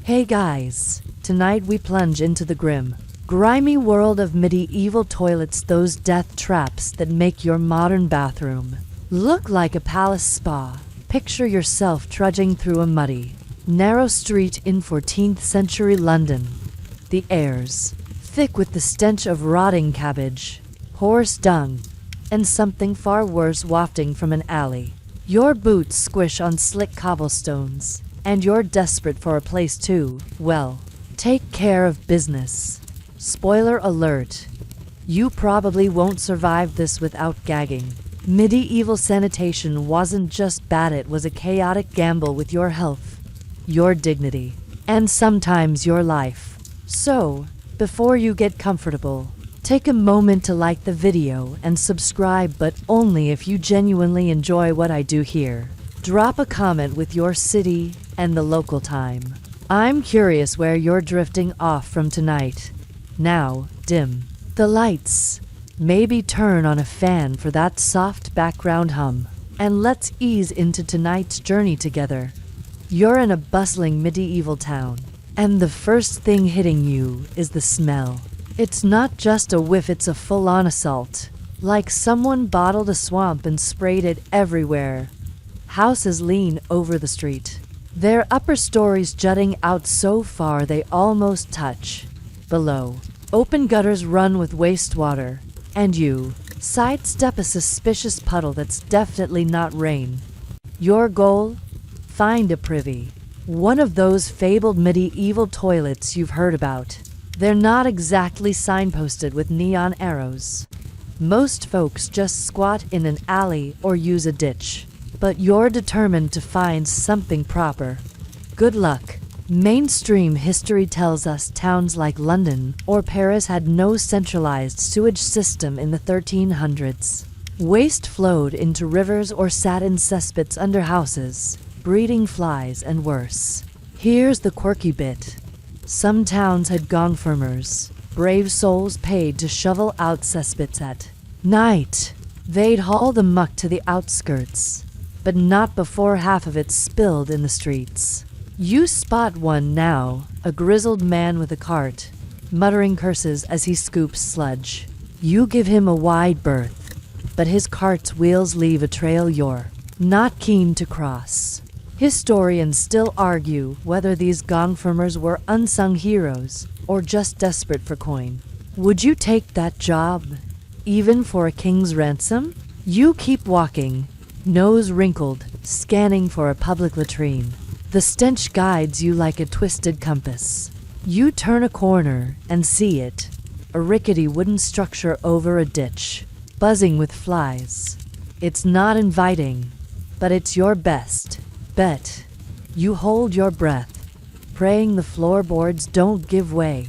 Hey guys, tonight we plunge into the grim, grimy world of medieval toilets, those death traps that make your modern bathroom look like a palace spa. Picture yourself trudging through a muddy, narrow street in 14th century London. The air's thick with the stench of rotting cabbage, horse dung, and something far worse wafting from an alley. Your boots squish on slick cobblestones, and you're desperate for a place to, well, take care of business. Spoiler alert, you probably won't survive this without gagging. Medieval sanitation wasn't just bad, it was a chaotic gamble with your health, your dignity, and sometimes your life. So, before you get comfortable, take a moment to like the video and subscribe, but only if you genuinely enjoy what I do here. Drop a comment with your city and the local time. I'm curious where you're drifting off from tonight. Now, dim the lights. Maybe turn on a fan for that soft background hum. And let's ease into tonight's journey together. You're in a bustling medieval town, and the first thing hitting you is the smell. It's not just a whiff, it's a full-on assault. Like someone bottled a swamp and sprayed it everywhere. Houses lean over the street, their upper stories jutting out so far they almost touch. Below, open gutters run with wastewater, and you sidestep a suspicious puddle that's definitely not rain. Your goal? Find a privy. One of those fabled medieval toilets you've heard about. They're not exactly signposted with neon arrows. Most folks just squat in an alley or use a ditch. But you're determined to find something proper. Good luck. Mainstream history tells us towns like London or Paris had no centralized sewage system in the 1300s. Waste flowed into rivers or sat in cesspits under houses, breeding flies and worse. Here's the quirky bit. Some towns had gongfirmers, brave souls paid to shovel out cesspits at night. They'd haul the muck to the outskirts, but not before half of it spilled in the streets. You spot one now, a grizzled man with a cart, muttering curses as he scoops sludge. You give him a wide berth, but his cart's wheels leave a trail you're not keen to cross. Historians still argue whether these gongfirmers were unsung heroes or just desperate for coin. Would you take that job, even for a king's ransom? You keep walking, nose wrinkled, scanning for a public latrine. The stench guides you like a twisted compass. You turn a corner and see it, a rickety wooden structure over a ditch, buzzing with flies. It's not inviting, but it's your best bet. You hold your breath, praying the floorboards don't give way.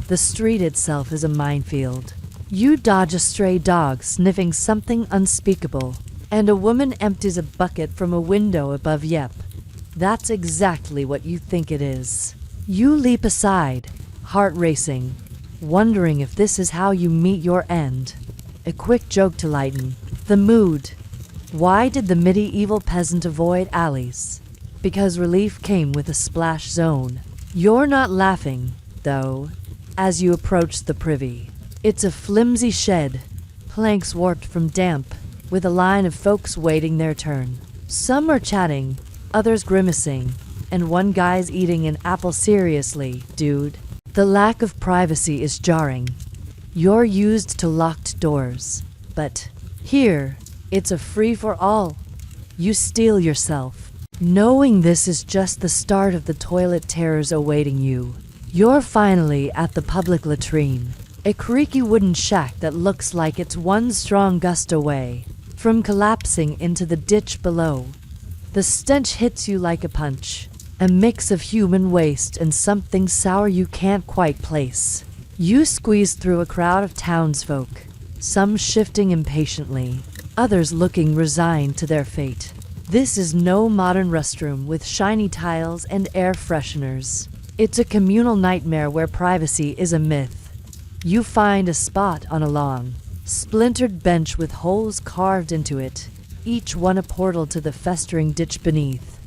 The street itself is a minefield. You dodge a stray dog sniffing something unspeakable, and a woman empties a bucket from a window above. Yep, that's exactly what you think it is. You leap aside, heart racing, wondering if this is how you meet your end. A quick joke to lighten the mood. Why did the medieval peasant avoid alleys? Because relief came with a splash zone. You're not laughing, though, as you approach the privy. It's a flimsy shed, planks warped from damp, with a line of folks waiting their turn. Some are chatting, others grimacing, and one guy's eating an apple. Seriously, dude. The lack of privacy is jarring. You're used to locked doors, but here, it's a free-for-all. You steel yourself, knowing this is just the start of the toilet terrors awaiting you. You're finally at the public latrine, a creaky wooden shack that looks like it's one strong gust away from collapsing into the ditch below. The stench hits you like a punch, a mix of human waste and something sour you can't quite place. You squeeze through a crowd of townsfolk, some shifting impatiently, others looking resigned to their fate. This is no modern restroom with shiny tiles and air fresheners. It's a communal nightmare where privacy is a myth. You find a spot on a long, splintered bench with holes carved into it, each one a portal to the festering ditch beneath.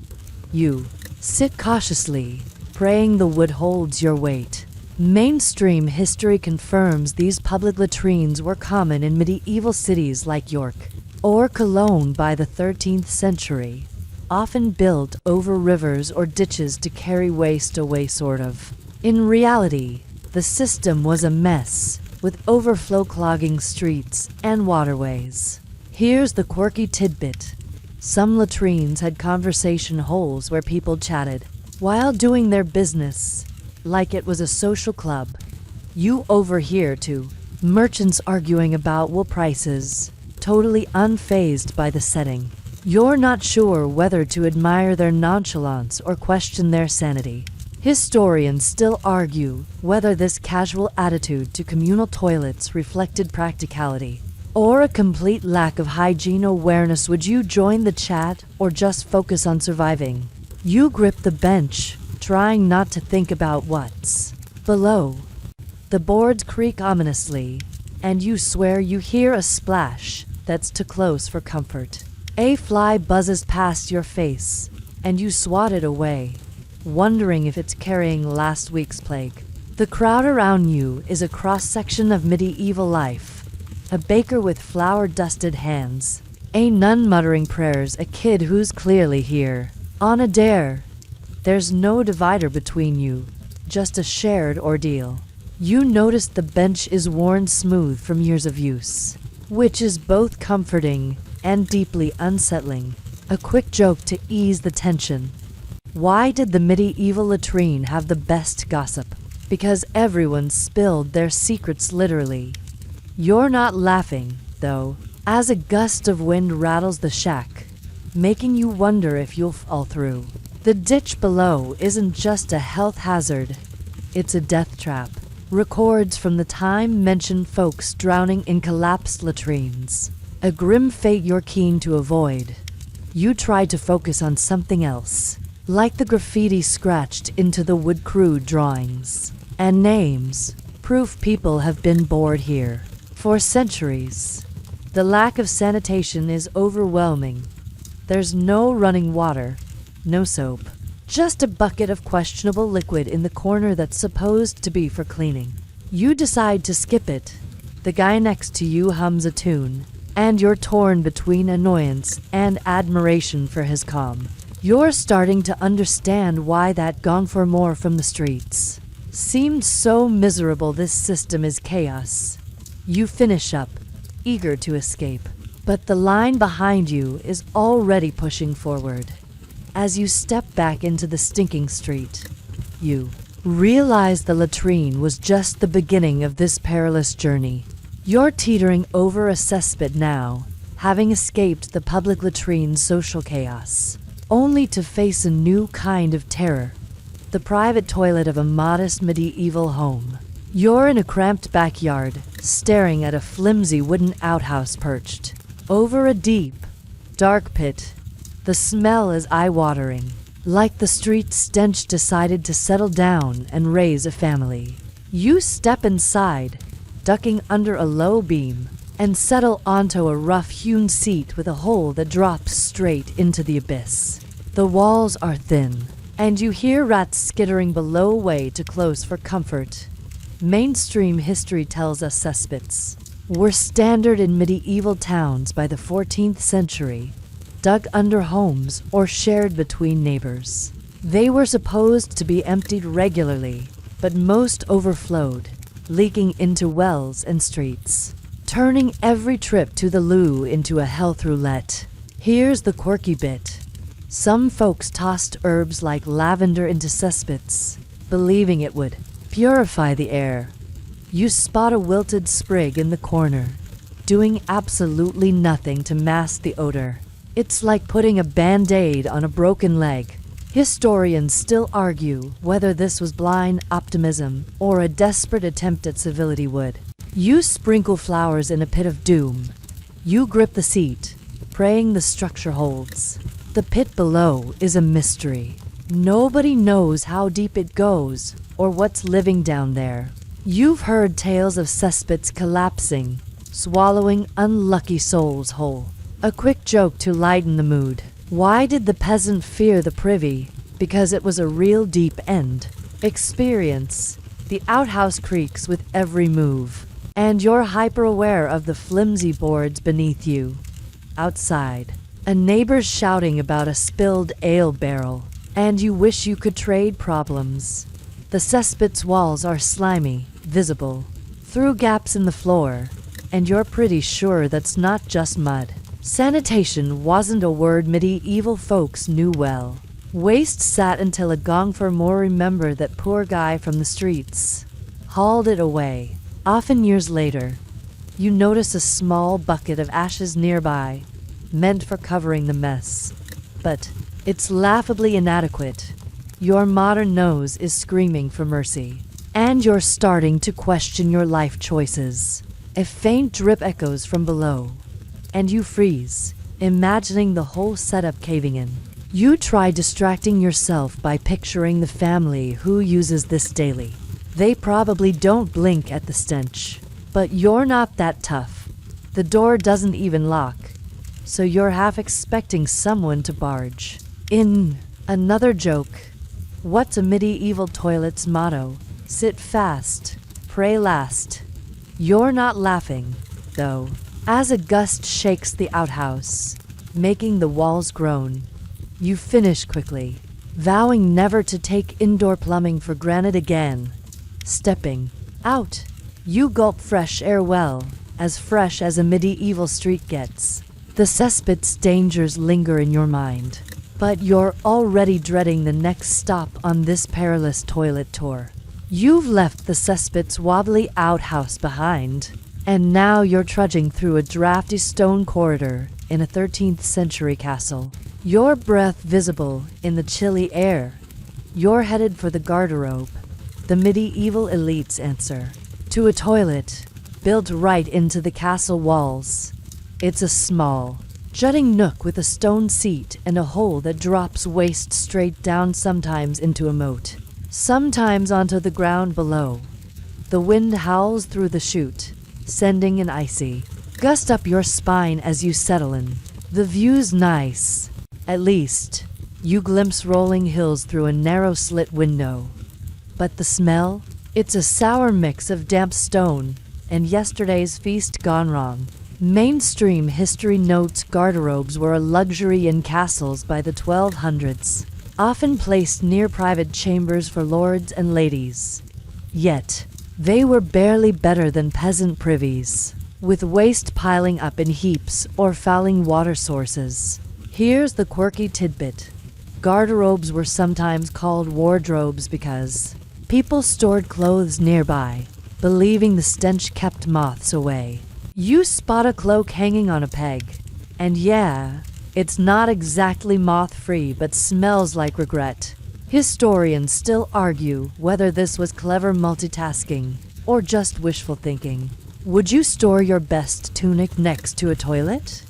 You sit cautiously, praying the wood holds your weight. Mainstream history confirms these public latrines were common in medieval cities like York or Cologne by the 13th century, often built over rivers or ditches to carry waste away sort of. In reality, the system was a mess, with overflow clogging streets and waterways. Here's the quirky tidbit. Some latrines had conversation holes where people chatted while doing their business, like it was a social club. You overhear, too, merchants arguing about wool prices, totally unfazed by the setting. You're not sure whether to admire their nonchalance or question their sanity. Historians still argue whether this casual attitude to communal toilets reflected practicality or a complete lack of hygiene awareness. Would you join the chat or just focus on surviving? You grip the bench, trying not to think about what's below. The boards creak ominously, and you swear you hear a splash that's too close for comfort. A fly buzzes past your face, and you swat it away, wondering if it's carrying last week's plague. The crowd around you is a cross-section of medieval life. A baker with flour-dusted hands, a nun muttering prayers, a kid who's clearly here on a dare. There's no divider between you, just a shared ordeal. You notice the bench is worn smooth from years of use, which is both comforting and deeply unsettling. A quick joke to ease the tension. Why did the medieval latrine have the best gossip? Because everyone spilled their secrets literally. You're not laughing, though, as a gust of wind rattles the shack, making you wonder if you'll fall through. The ditch below isn't just a health hazard, it's a death trap. Records from the time mention folks drowning in collapsed latrines. A grim fate you're keen to avoid. You try to focus on something else, like the graffiti scratched into the wood crude drawings. And names, proof people have been bored here for centuries. The lack of sanitation is overwhelming. There's no running water, no soap, just a bucket of questionable liquid in the corner that's supposed to be for cleaning. You decide to skip it. The guy next to you hums a tune, and you're torn between annoyance and admiration for his calm. You're starting to understand why that "gone for more from the streets" seemed so miserable. This system is chaos. You finish up, eager to escape, but the line behind you is already pushing forward. As you step back into the stinking street, you realize the latrine was just the beginning of this perilous journey. You're teetering over a cesspit now, having escaped the public latrine's social chaos, only to face a new kind of terror. The private toilet of a modest medieval home. You're in a cramped backyard, staring at a flimsy wooden outhouse perched over a deep, dark pit. The smell is eye-watering, like the street stench decided to settle down and raise a family. You step inside, ducking under a low beam, and settle onto a rough-hewn seat with a hole that drops straight into the abyss. The walls are thin, and you hear rats skittering below, way too close for comfort. Mainstream history tells us cesspits were standard in medieval towns by the 14th century, dug under homes or shared between neighbors. They were supposed to be emptied regularly, but most overflowed, leaking into wells and streets, turning every trip to the loo into a health roulette. Here's the quirky bit. Some folks tossed herbs like lavender into cesspits, believing it would purify the air. You spot a wilted sprig in the corner, doing absolutely nothing to mask the odor. It's like putting a band-aid on a broken leg. Historians still argue whether this was blind optimism or a desperate attempt at civility. You sprinkle flowers in a pit of doom. You grip the seat, praying the structure holds. The pit below is a mystery. Nobody knows how deep it goes or what's living down there. You've heard tales of cesspits collapsing, swallowing unlucky souls whole. A quick joke to lighten the mood. Why did the peasant fear the privy? because it was a real deep end experience. The outhouse creaks with every move, and you're hyper-aware of the flimsy boards beneath you. Outside, a neighbor's shouting about a spilled ale barrel, and you wish you could trade problems. The cesspits walls are slimy, visible through gaps in the floor, and you're pretty sure that's not just mud. Sanitation wasn't a word medieval folks knew well. Waste sat until a gong for more remember that poor guy from the streets hauled it away. Often years later, you notice a small bucket of ashes nearby, meant for covering the mess. But it's laughably inadequate. Your modern nose is screaming for mercy, and you're starting to question your life choices. A faint drip echoes from below, and you freeze, imagining the whole setup caving in. You try distracting yourself by picturing the family who uses this daily. They probably don't blink at the stench, but you're not that tough. The door doesn't even lock, so you're half expecting someone to barge in. Another joke. What's a medieval toilet's motto? Sit fast, pray last. You're not laughing, though, as a gust shakes the outhouse, making the walls groan. You finish quickly, vowing never to take indoor plumbing for granted again. Stepping out, you gulp fresh air, well, as fresh as a medieval street gets. The cesspits dangers linger in your mind, but you're already dreading the next stop on this perilous toilet tour. You've left the cesspits' wobbly outhouse behind, and now you're trudging through a drafty stone corridor in a 13th century castle. Your breath visible in the chilly air. You're headed for the garderobe, the medieval elite's answer to a toilet built right into the castle walls. It's a small, jutting nook with a stone seat and a hole that drops waist straight down, sometimes into a moat, sometimes onto the ground below. The wind howls through the chute, sending an icy gust up your spine as you settle in. The view's nice. At least, you glimpse rolling hills through a narrow slit window. But the smell? It's a sour mix of damp stone and yesterday's feast gone wrong. Mainstream history notes garderobes were a luxury in castles by the 1200s, often placed near private chambers for lords and ladies. Yet, they were barely better than peasant privies, with waste piling up in heaps or fouling water sources. Here's the quirky tidbit. Garderobes were sometimes called wardrobes because people stored clothes nearby, believing the stench kept moths away. You spot a cloak hanging on a peg, and yeah, it's not exactly moth-free but smells like regret. Historians still argue whether this was clever multitasking or just wishful thinking. Would you store your best tunic next to a toilet?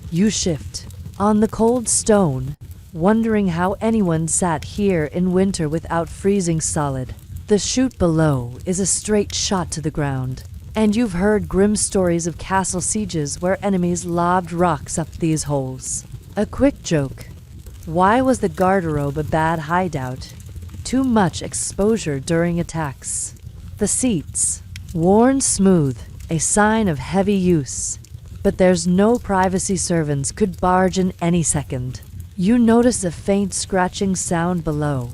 You shift on the cold stone, wondering how anyone sat here in winter without freezing solid. The chute below is a straight shot to the ground, and you've heard grim stories of castle sieges where enemies lobbed rocks up these holes. A quick joke. Why was the garderobe a bad hideout? Too much exposure during attacks. The seats, worn smooth, a sign of heavy use. But there's no privacy, servants could barge in any second. You notice a faint scratching sound below,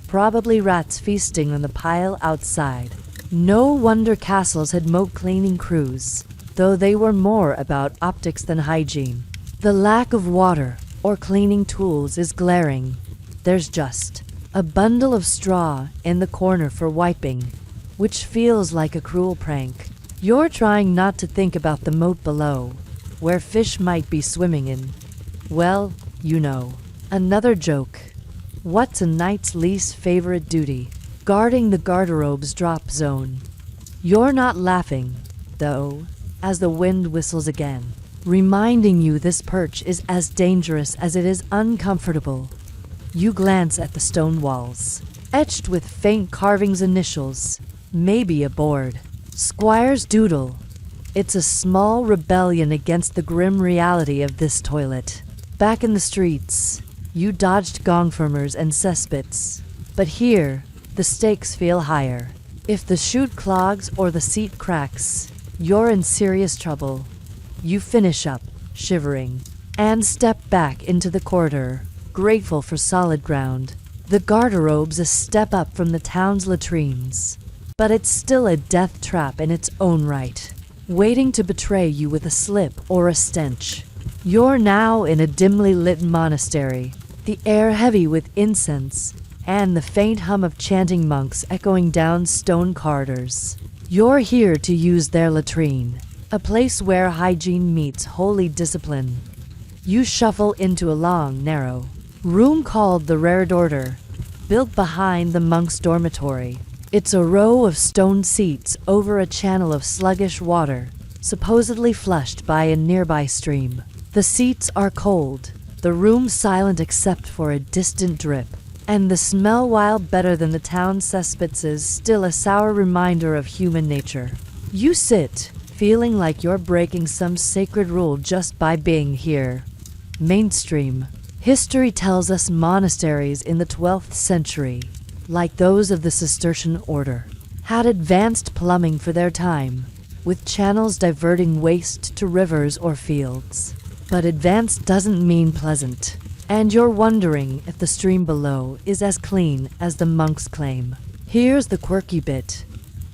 probably rats feasting on the pile outside. No wonder castles had moat cleaning crews, though they were more about optics than hygiene. The lack of water or cleaning tools is glaring. There's just a bundle of straw in the corner for wiping, which feels like a cruel prank. You're trying not to think about the moat below, where fish might be swimming in. Well, you know. Another joke. What's a knight's least favorite duty? Guarding the garderobe's drop zone. You're not laughing, though, as the wind whistles again, reminding you this perch is as dangerous as it is uncomfortable. You glance at the stone walls, etched with faint carvings, initials, maybe a board. Squire's Doodle. It's a small rebellion against the grim reality of this toilet. Back in the streets, You dodged gongfirmers and cesspits. But here, the stakes feel higher. If the chute clogs or the seat cracks, you're in serious trouble. You finish up, shivering, and step back into the corridor, grateful for solid ground. The garderobes a step up from the town's latrines, but it's still a death trap in its own right, waiting to betray you with a slip or a stench. You're now in a dimly lit monastery, the air heavy with incense, and the faint hum of chanting monks echoing down stone corridors. You're here to use their latrine, a place where hygiene meets holy discipline. You shuffle into a long, narrow room called the Rare Order, built behind the monks' dormitory. It's a row of stone seats over a channel of sluggish water, supposedly flushed by a nearby stream. The seats are cold, the room silent except for a distant drip, and the smell, while better than the town's cesspits, is still a sour reminder of human nature. You sit, feeling like you're breaking some sacred rule just by being here. Mainstream. History tells us monasteries in the 12th century, like those of the Cistercian order, had advanced plumbing for their time, with channels diverting waste to rivers or fields. But advanced doesn't mean pleasant, and you're wondering if the stream below is as clean as the monks claim. Here's the quirky bit.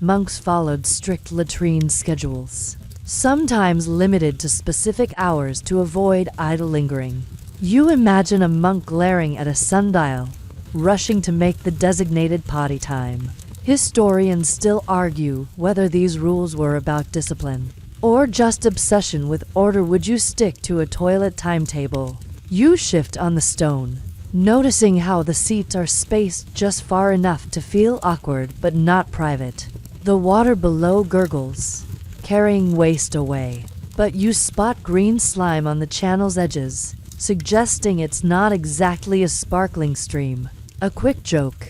Monks followed strict latrine schedules, sometimes limited to specific hours to avoid idle lingering. You imagine a monk glaring at a sundial, rushing to make the designated potty time. Historians still argue whether these rules were about discipline or just obsession with order. Would you stick to a toilet timetable? You shift on the stone, noticing how the seats are spaced just far enough to feel awkward but not private. The water below gurgles, carrying waste away, but you spot green slime on the channel's edges, suggesting it's not exactly a sparkling stream. A quick joke.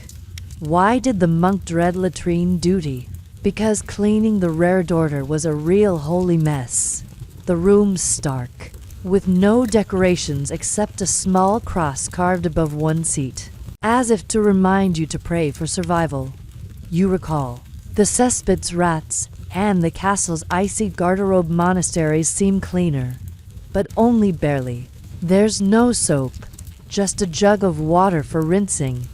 Why did the monk dread latrine duty? Because cleaning the Rare Order was a real holy mess. The room's stark, with no decorations except a small cross carved above one seat, as if to remind you to pray for survival. You recall, the cesspits, rats, and the castle's icy garderobe monasteries seem cleaner, but only barely. There's no soap, just a jug of water for rinsing,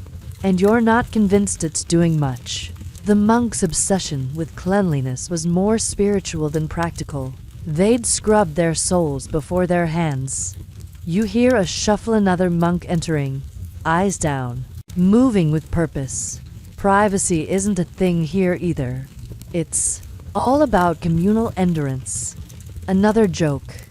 and you're not convinced it's doing much. The monks' obsession with cleanliness was more spiritual than practical. They'd scrub their souls before their hands. You hear a shuffle, another monk entering, eyes down, moving with purpose. Privacy isn't a thing here either. It's all about communal endurance. Another joke.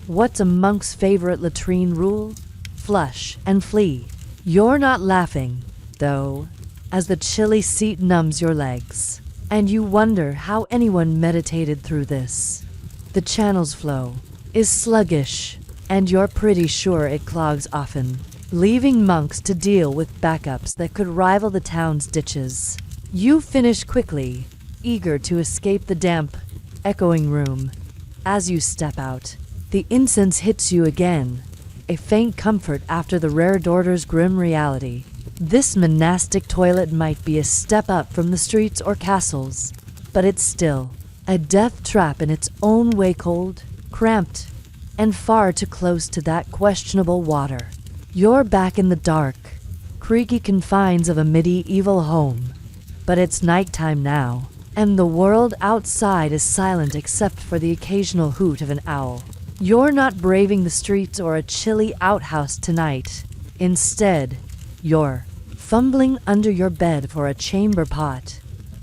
What's a monk's favorite latrine rule? Flush and flee. You're not laughing, though, as the chilly seat numbs your legs, and you wonder how anyone meditated through this. The channel's flow is sluggish, and you're pretty sure it clogs often, leaving monks to deal with backups that could rival the town's ditches. You finish quickly, eager to escape the damp, echoing room. As you step out, the incense hits you again, a faint comfort after the Rare Order's grim reality. This monastic toilet might be a step up from the streets or castles, but it's still a death trap in its own way, cold, cramped, and far too close to that questionable water. You're back in the dark, creaky confines of a medieval home, but it's nighttime now, and the world outside is silent except for the occasional hoot of an owl. You're not braving the streets or a chilly outhouse tonight. Instead, you're fumbling under your bed for a chamber pot,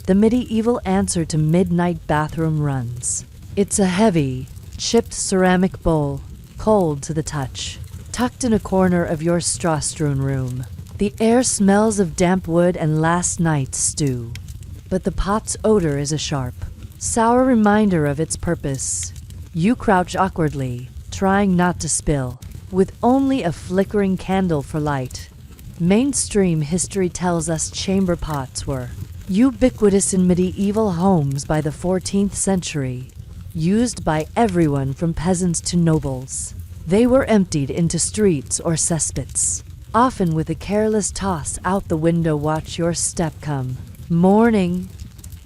the medieval answer to midnight bathroom runs. It's a heavy, chipped ceramic bowl, cold to the touch, tucked in a corner of your straw-strewn room. The air smells of damp wood and last night's stew, but the pot's odor is a sharp, sour reminder of its purpose. You crouch awkwardly, trying not to spill, with only a flickering candle for light. Mainstream history tells us chamber pots were ubiquitous in medieval homes by the 14th century, used by everyone from peasants to nobles. They were emptied into streets or cesspits, often with a careless toss out the window. Watch your step come. Morning.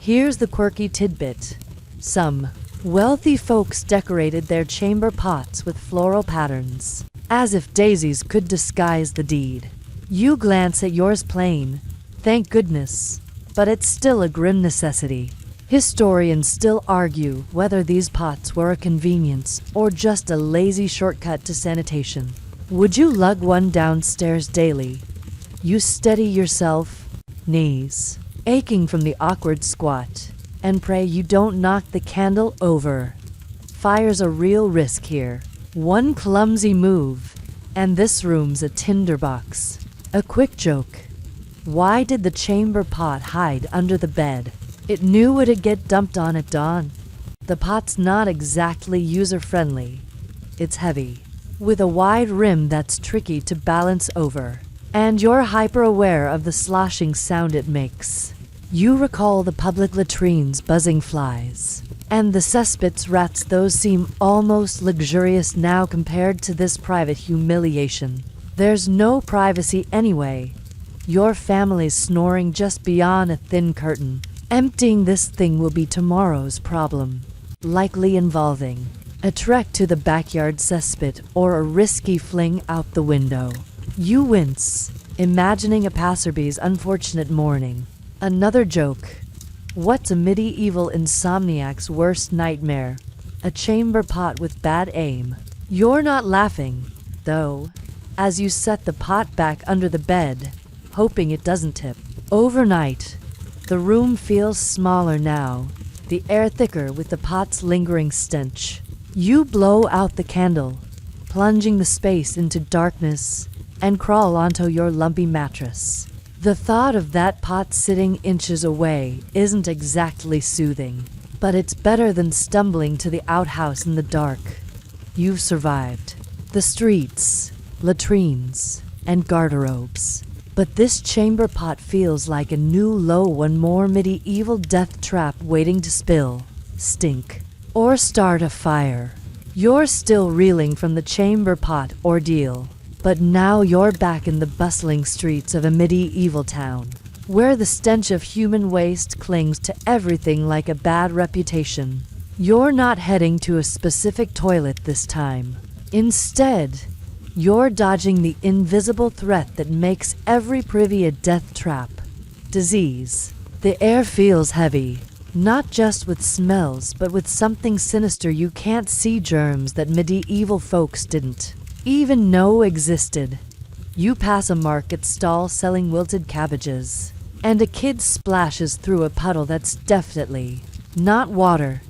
Here's the quirky tidbit. Some wealthy folks decorated their chamber pots with floral patterns, as if daisies could disguise the deed. You glance at yours plain, thank goodness, but it's still a grim necessity. Historians still argue whether these pots were a convenience or just a lazy shortcut to sanitation. Would you lug one downstairs daily? You steady yourself, knees aching from the awkward squat, and pray you don't knock the candle over. Fire's a real risk here. One clumsy move, and this room's a tinderbox. A quick joke. Why did the chamber pot hide under the bed? It knew it'd get dumped on at dawn. The pot's not exactly user-friendly. It's heavy, with a wide rim that's tricky to balance over, and you're hyper-aware of the sloshing sound it makes. You recall the public latrines buzzing flies, and the cesspits rats. Those seem almost luxurious now compared to this private humiliation. There's no privacy anyway. Your family's snoring just beyond a thin curtain. Emptying this thing will be tomorrow's problem, likely involving a trek to the backyard cesspit or a risky fling out the window. You wince, imagining a passerby's unfortunate morning. Another joke. What's a medieval insomniac's worst nightmare? A chamber pot with bad aim. You're not laughing, though, as you set the pot back under the bed, hoping it doesn't tip. Overnight, the room feels smaller now, the air thicker with the pot's lingering stench. You blow out the candle, plunging the space into darkness, and crawl onto your lumpy mattress. The thought of that pot sitting inches away isn't exactly soothing, but it's better than stumbling to the outhouse in the dark. You've survived the streets, latrines, and garderobes. But this chamber pot feels like a new low, one more medieval death trap waiting to spill, stink, or start a fire. You're still reeling from the chamber pot ordeal, but now you're back in the bustling streets of a medieval town, where the stench of human waste clings to everything like a bad reputation. You're not heading to a specific toilet this time. Instead, you're dodging the invisible threat that makes every privy a death trap. Disease. The air feels heavy, not just with smells, but with something sinister you can't see. Germs that medieval folks didn't even know existed. You pass a market stall selling wilted cabbages, and a kid splashes through a puddle that's definitely not water.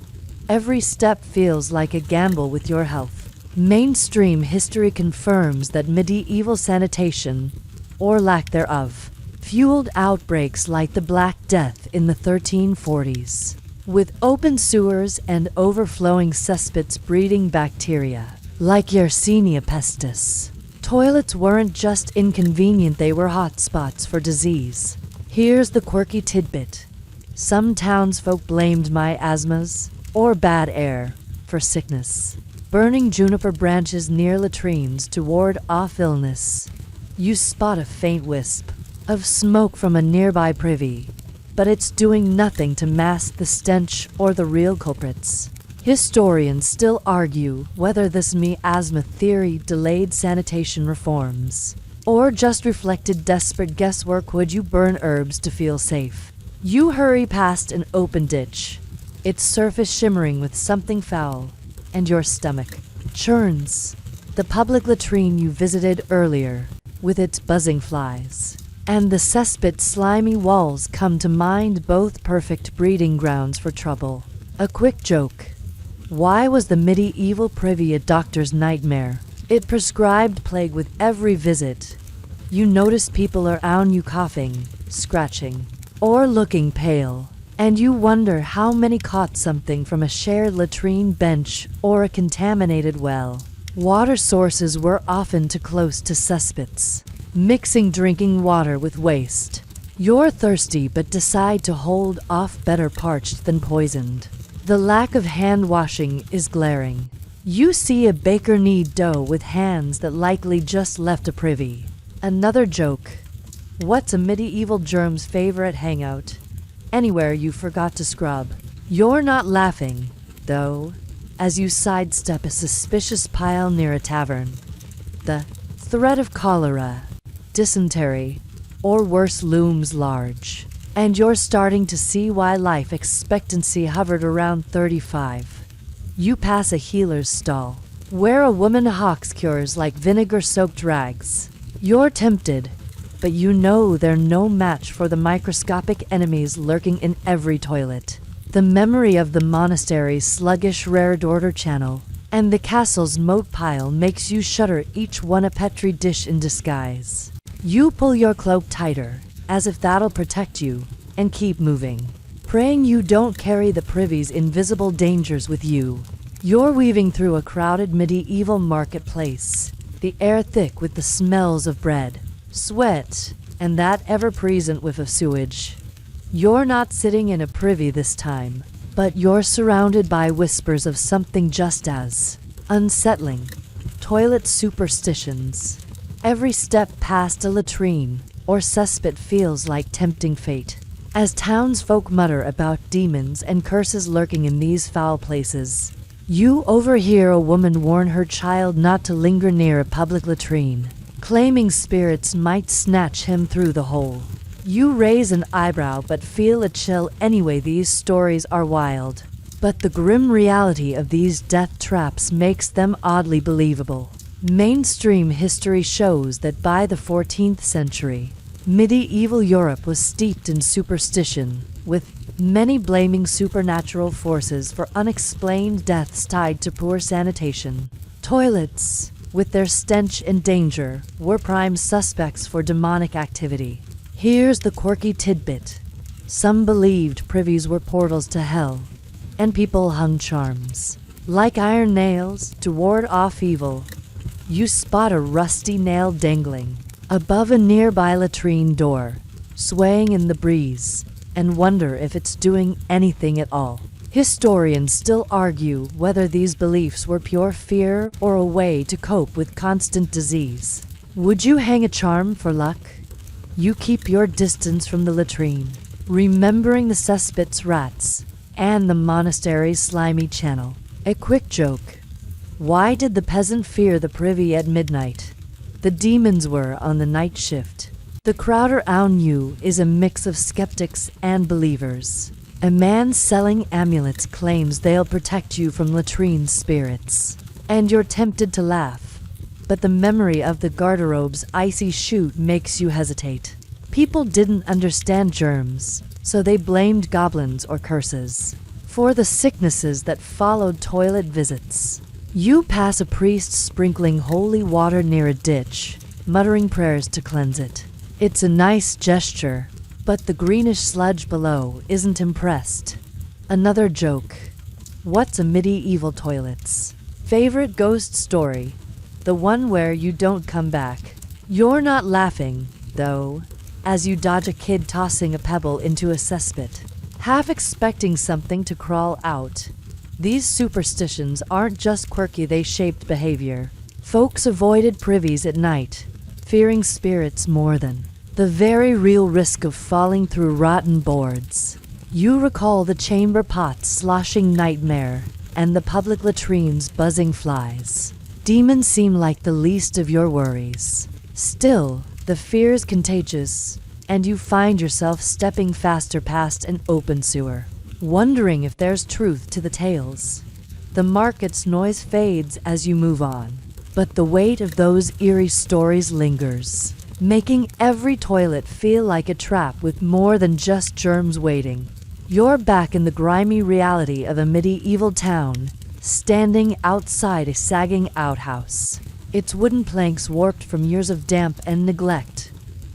Every step feels like a gamble with your health. Mainstream history confirms that medieval sanitation, or lack thereof, fueled outbreaks like the Black Death in the 1340s, with open sewers and overflowing cesspits breeding bacteria like Yersinia pestis. Toilets weren't just inconvenient, they were hotspots for disease. Here's the quirky tidbit. Some townsfolk blamed miasmas, or bad air, for sickness, burning juniper branches near latrines to ward off illness. You spot a faint wisp of smoke from a nearby privy, but it's doing nothing to mask the stench or the real culprits. Historians still argue whether this miasma theory delayed sanitation reforms, or just reflected desperate guesswork. Would you burn herbs to feel safe? You hurry past an open ditch, its surface shimmering with something foul, and your stomach churns. The public latrine you visited earlier, with its buzzing flies, and the cesspit slimy walls come to mind, both perfect breeding grounds for trouble. A quick joke. Why was the medieval privy a doctor's nightmare? It prescribed plague with every visit. You notice people around you coughing, scratching, or looking pale, and you wonder how many caught something from a shared latrine bench or a contaminated well. Water sources were often too close to cesspits, mixing drinking water with waste. You're thirsty but decide to hold off, better parched than poisoned. The lack of hand washing is glaring. You see a baker knead dough with hands that likely just left a privy. Another joke. What's a medieval germ's favorite hangout? Anywhere you forgot to scrub. You're not laughing, though, as you sidestep a suspicious pile near a tavern. The threat of cholera, dysentery, or worse looms large, and you're starting to see why life expectancy hovered around 35. You pass a healer's stall, where a woman hawks cures like vinegar-soaked rags. You're tempted, but you know they're no match for the microscopic enemies lurking in every toilet. The memory of the monastery's sluggish rare order channel and the castle's moat pile makes you shudder, each one a petri dish in disguise. You pull your cloak tighter, as if that'll protect you, and keep moving, praying you don't carry the privy's invisible dangers with you. You're weaving through a crowded medieval marketplace, the air thick with the smells of bread, sweat, and that ever-present whiff of sewage. You're not sitting in a privy this time, but you're surrounded by whispers of something just as unsettling: toilet superstitions. Every step past a latrine or cesspit feels like tempting fate, as townsfolk mutter about demons and curses lurking in these foul places. You overhear a woman warn her child not to linger near a public latrine, claiming spirits might snatch him through the hole. You raise an eyebrow but feel a chill anyway. These stories are wild, but the grim reality of these death traps makes them oddly believable. Mainstream history shows that by the 14th century, medieval Europe was steeped in superstition, with many blaming supernatural forces for unexplained deaths tied to poor sanitation. Toilets, with their stench and danger, were prime suspects for demonic activity. Here's the quirky tidbit. Some believed privies were portals to hell, and people hung charms, like iron nails, to ward off evil. You spot a rusty nail dangling above a nearby latrine door, swaying in the breeze, and wonder if it's doing anything at all. Historians still argue whether these beliefs were pure fear or a way to cope with constant disease. Would you hang a charm for luck? You keep your distance from the latrine, remembering the cesspits rats and the monastery's slimy channel. A quick joke. Why did the peasant fear the privy at midnight? The demons were on the night shift. The crowd around you is a mix of skeptics and believers. A man selling amulets claims they'll protect you from latrine spirits, and you're tempted to laugh, but the memory of the garderobe's icy chute makes you hesitate. People didn't understand germs, so they blamed goblins or curses for the sicknesses that followed toilet visits. You pass a priest sprinkling holy water near a ditch, muttering prayers to cleanse it. It's a nice gesture, but the greenish sludge below isn't impressed. Another joke. What's a medieval toilet's favorite ghost story? The one where you don't come back. You're not laughing, though, as you dodge a kid tossing a pebble into a cesspit, half expecting something to crawl out. These superstitions aren't just quirky, they shaped behavior. Folks avoided privies at night, fearing spirits more than the very real risk of falling through rotten boards. You recall the chamber pot's sloshing nightmare and the public latrine's buzzing flies. Demons seem like the least of your worries. Still, the fear is contagious, and you find yourself stepping faster past an open sewer, wondering if there's truth to the tales. The market's noise fades as you move on, but the weight of those eerie stories lingers, making every toilet feel like a trap with more than just germs waiting. You're back in the grimy reality of a medieval town, standing outside a sagging outhouse, its wooden planks warped from years of damp and neglect.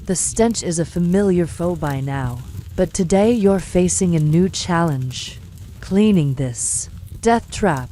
The stench is a familiar foe by now, but today you're facing a new challenge: cleaning this death trap.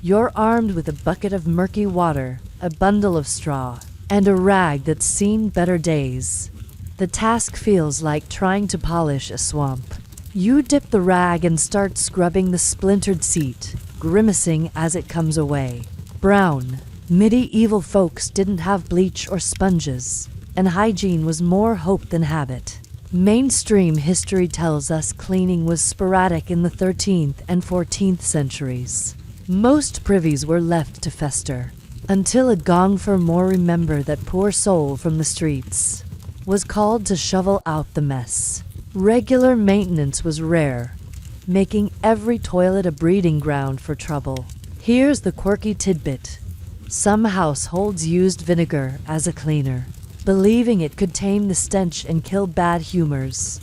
You're armed with a bucket of murky water, a bundle of straw, and a rag that's seen better days. The task feels like trying to polish a swamp. You dip the rag and start scrubbing the splintered seat, grimacing as it comes away. Brown. Medieval folks didn't have bleach or sponges, and hygiene was more hope than habit. Mainstream history tells us cleaning was sporadic in the 13th and 14th centuries. Most privies were left to fester, until a gong for more remember that poor soul from the streets was called to shovel out the mess. Regular maintenance was rare, making every toilet a breeding ground for trouble. Here's the quirky tidbit. Some households used vinegar as a cleaner, believing it could tame the stench and kill bad humors.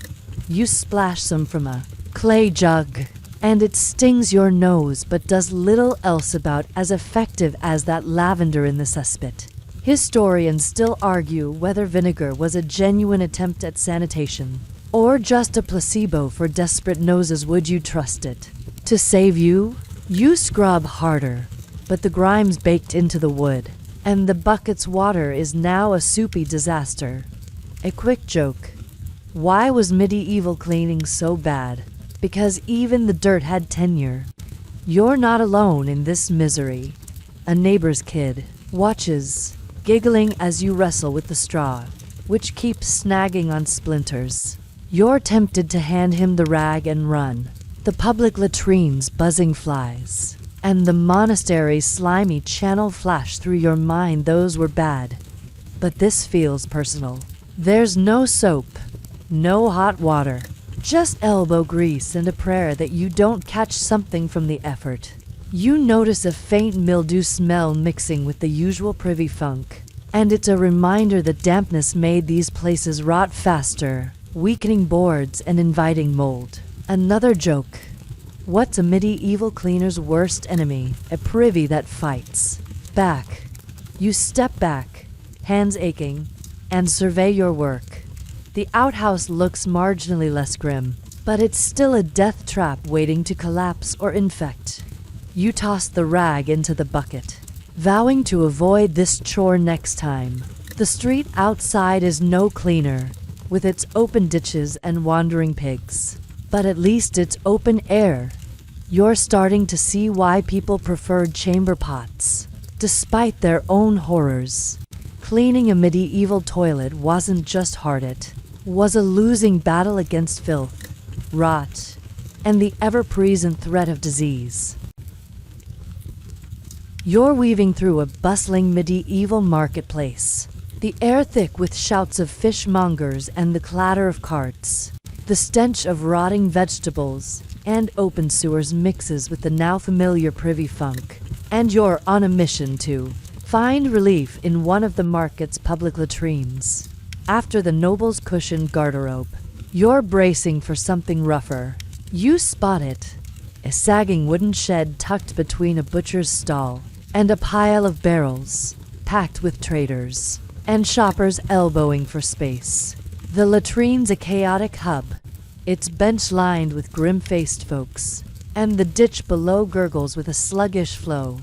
You splash some from a clay jug, and it stings your nose but does little else about as effective as that lavender in the cesspit. Historians still argue whether vinegar was a genuine attempt at sanitation, or just a placebo for desperate noses. Would you trust it to save you? You scrub harder, but the grime's baked into the wood, and the bucket's water is now a soupy disaster. A quick joke. Why was medieval cleaning so bad? Because even the dirt had tenure. You're not alone in this misery. A neighbor's kid watches, giggling as you wrestle with the straw, which keeps snagging on splinters. You're tempted to hand him the rag and run. The public latrines buzzing flies, and the monastery's slimy channel flash through your mind. Those were bad. But this feels personal. There's no soap, no hot water, just elbow grease and a prayer that you don't catch something from the effort. You notice a faint mildew smell mixing with the usual privy funk, and it's a reminder that dampness made these places rot faster, weakening boards and inviting mold. Another joke. What's a medieval cleaner's worst enemy? A privy that fights back. You step back, hands aching, and survey your work. The outhouse looks marginally less grim, but it's still a death trap waiting to collapse or infect. You toss the rag into the bucket, vowing to avoid this chore next time. The street outside is no cleaner, with its open ditches and wandering pigs. But at least it's open air. You're starting to see why people preferred chamber pots, despite their own horrors. Cleaning a medieval toilet wasn't just hard, it was a losing battle against filth, rot, and the ever-present threat of disease. You're weaving through a bustling medieval marketplace, the air thick with shouts of fishmongers and the clatter of carts. The stench of rotting vegetables and open sewers mixes with the now familiar privy funk, and you're on a mission to find relief in one of the market's public latrines. After the noble's cushioned garderobe, you're bracing for something rougher. You spot it. A sagging wooden shed tucked between a butcher's stall and a pile of barrels, packed with traders and shoppers elbowing for space. The latrine's a chaotic hub, its bench lined with grim-faced folks, and the ditch below gurgles with a sluggish flow.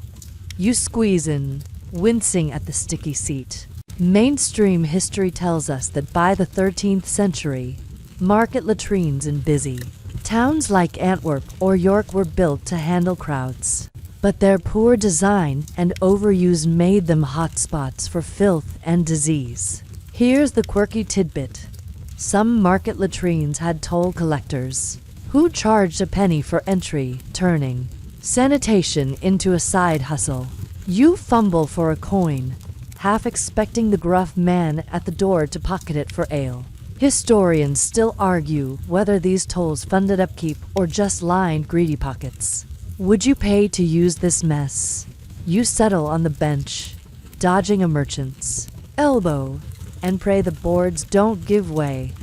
You squeeze in, wincing at the sticky seat. Mainstream history tells us that by the 13th century, market latrines in busy towns like Antwerp or York were built to handle crowds. But their poor design and overuse made them hotspots for filth and disease. Here's the quirky tidbit. Some market latrines had toll collectors, who charged a penny for entry, turning sanitation into a side hustle. You fumble for a coin, half expecting the gruff man at the door to pocket it for ale. Historians still argue whether these tolls funded upkeep or just lined greedy pockets. Would you pay to use this mess? You settle on the bench, dodging a merchant's elbow, and pray the boards don't give way.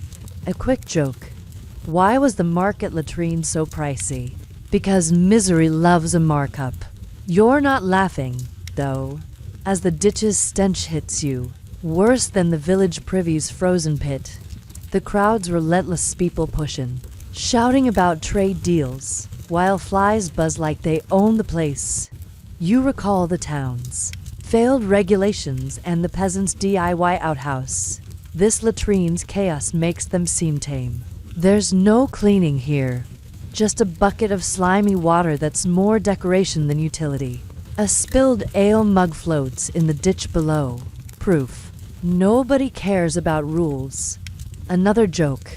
A quick joke. Why was the market latrine so pricey? Because misery loves a markup. You're not laughing, though, as the ditch's stench hits you, worse than the village privy's frozen pit. The crowd's relentless people pushin', shouting about trade deals, while flies buzz like they own the place. You recall the town's failed regulations and the peasant's DIY outhouse. This latrine's chaos makes them seem tame. There's no cleaning here, just a bucket of slimy water that's more decoration than utility. A spilled ale mug floats in the ditch below, proof Nobody cares about rules. Another joke.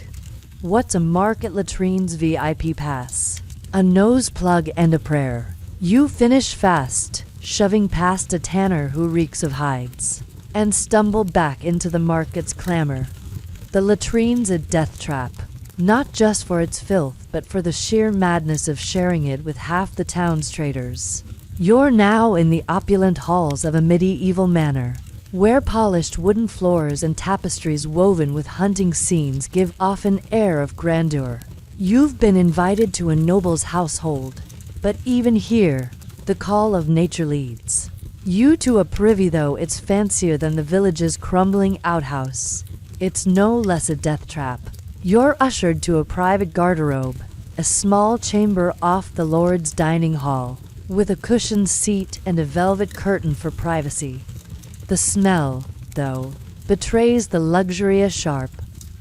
What's a market latrines VIP pass? A nose plug and a prayer. You finish fast, shoving past a tanner who reeks of hides, and stumble back into the market's clamor. The latrine's a death trap, not just for its filth, but for the sheer madness of sharing it with half the town's traders. You're now in the opulent halls of a medieval manor, where polished wooden floors and tapestries woven with hunting scenes give off an air of grandeur. You've been invited to a noble's household, but even here, the call of nature leads you to a privy. Though it's fancier than the village's crumbling outhouse, it's no less a death trap. You're ushered to a private garderobe, a small chamber off the lord's dining hall, with a cushioned seat and a velvet curtain for privacy. The smell, though, betrays the luxury, a sharp,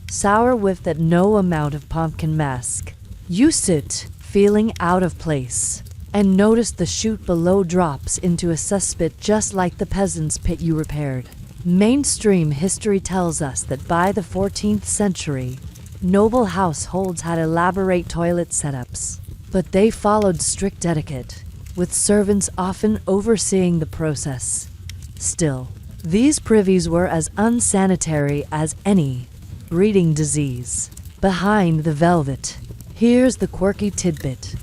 sour whiff that no amount of pomp can mask. You sit, feeling out of place, and notice the chute below drops into a cesspit just like the peasant's pit you repaired. Mainstream history tells us that by the 14th century, noble households had elaborate toilet setups, but they followed strict etiquette, with servants often overseeing the process. Still, these privies were as unsanitary as any breeding disease. Behind the velvet, here's the quirky tidbit.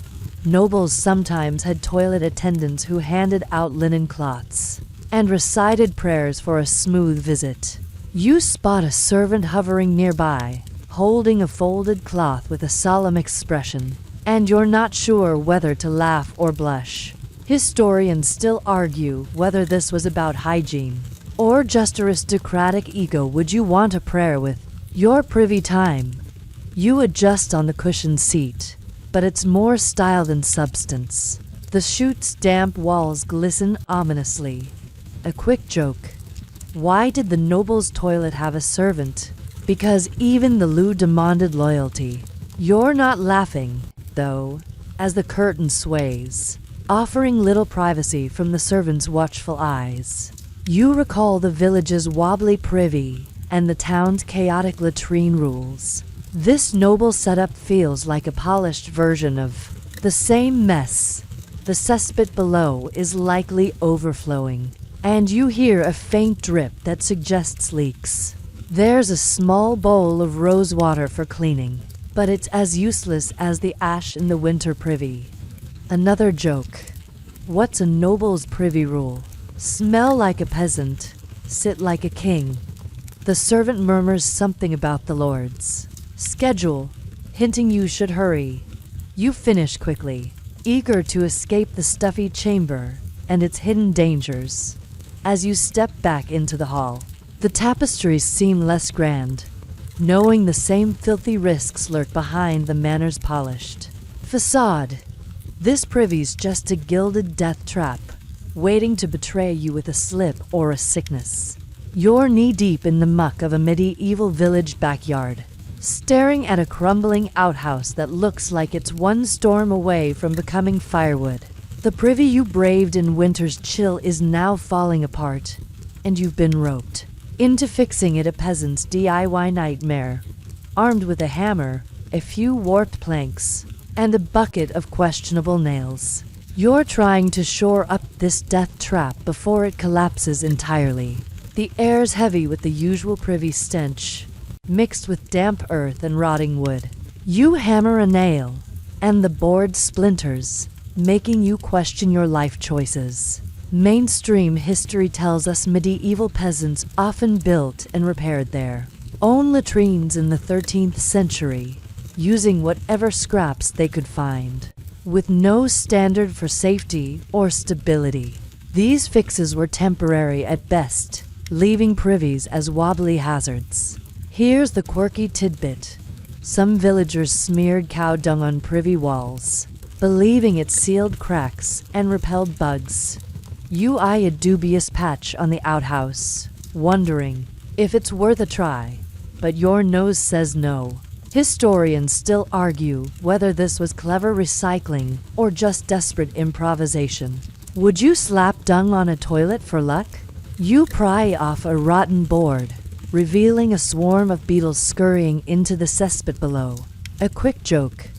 Nobles sometimes had toilet attendants who handed out linen cloths and recited prayers for a smooth visit. You spot a servant hovering nearby, holding a folded cloth with a solemn expression, and you're not sure whether to laugh or blush. Historians still argue whether this was about hygiene or just aristocratic ego. Would you want a prayer with your privy time? You adjust on the cushioned seat, but it's more style than substance. The chute's damp walls glisten ominously. A quick joke. Why did the noble's toilet have a servant? Because even the loo demanded loyalty. You're not laughing, though, as the curtain sways, offering little privacy from the servant's watchful eyes. You recall the village's wobbly privy and the town's chaotic latrine rules. This noble setup feels like a polished version of the same mess. The cesspit below is likely overflowing, and you hear a faint drip that suggests leaks. There's a small bowl of rose water for cleaning, but it's as useless as the ash in the winter privy. Another joke. What's a noble's privy rule? Smell like a peasant, sit like a king. The servant murmurs something about the lord's schedule, hinting you should hurry. You finish quickly, eager to escape the stuffy chamber and its hidden dangers. As you step back into the hall, the tapestries seem less grand, knowing the same filthy risks lurk behind the manor's polished facade. This privy's just a gilded death trap, waiting to betray you with a slip or a sickness. You're knee-deep in the muck of a medieval village backyard, staring at a crumbling outhouse that looks like it's one storm away from becoming firewood. The privy you braved in winter's chill is now falling apart, and you've been roped into fixing it, a peasant's DIY nightmare, armed with a hammer, a few warped planks, and a bucket of questionable nails. You're trying to shore up this death trap before it collapses entirely. The air's heavy with the usual privy stench, mixed with damp earth and rotting wood. You hammer a nail, and the board splinters, making you question your life choices. Mainstream history tells us medieval peasants often built and repaired their own latrines in the 13th century, using whatever scraps they could find, with no standard for safety or stability. These fixes were temporary at best, leaving privies as wobbly hazards. Here's the quirky tidbit. Some villagers smeared cow dung on privy walls, believing it sealed cracks and repelled bugs. You eye a dubious patch on the outhouse, wondering if it's worth a try, but your nose says no. Historians still argue whether this was clever recycling or just desperate improvisation. Would you slap dung on a toilet for luck? You pry off a rotten board, revealing a swarm of beetles scurrying into the cesspit below. A quick joke.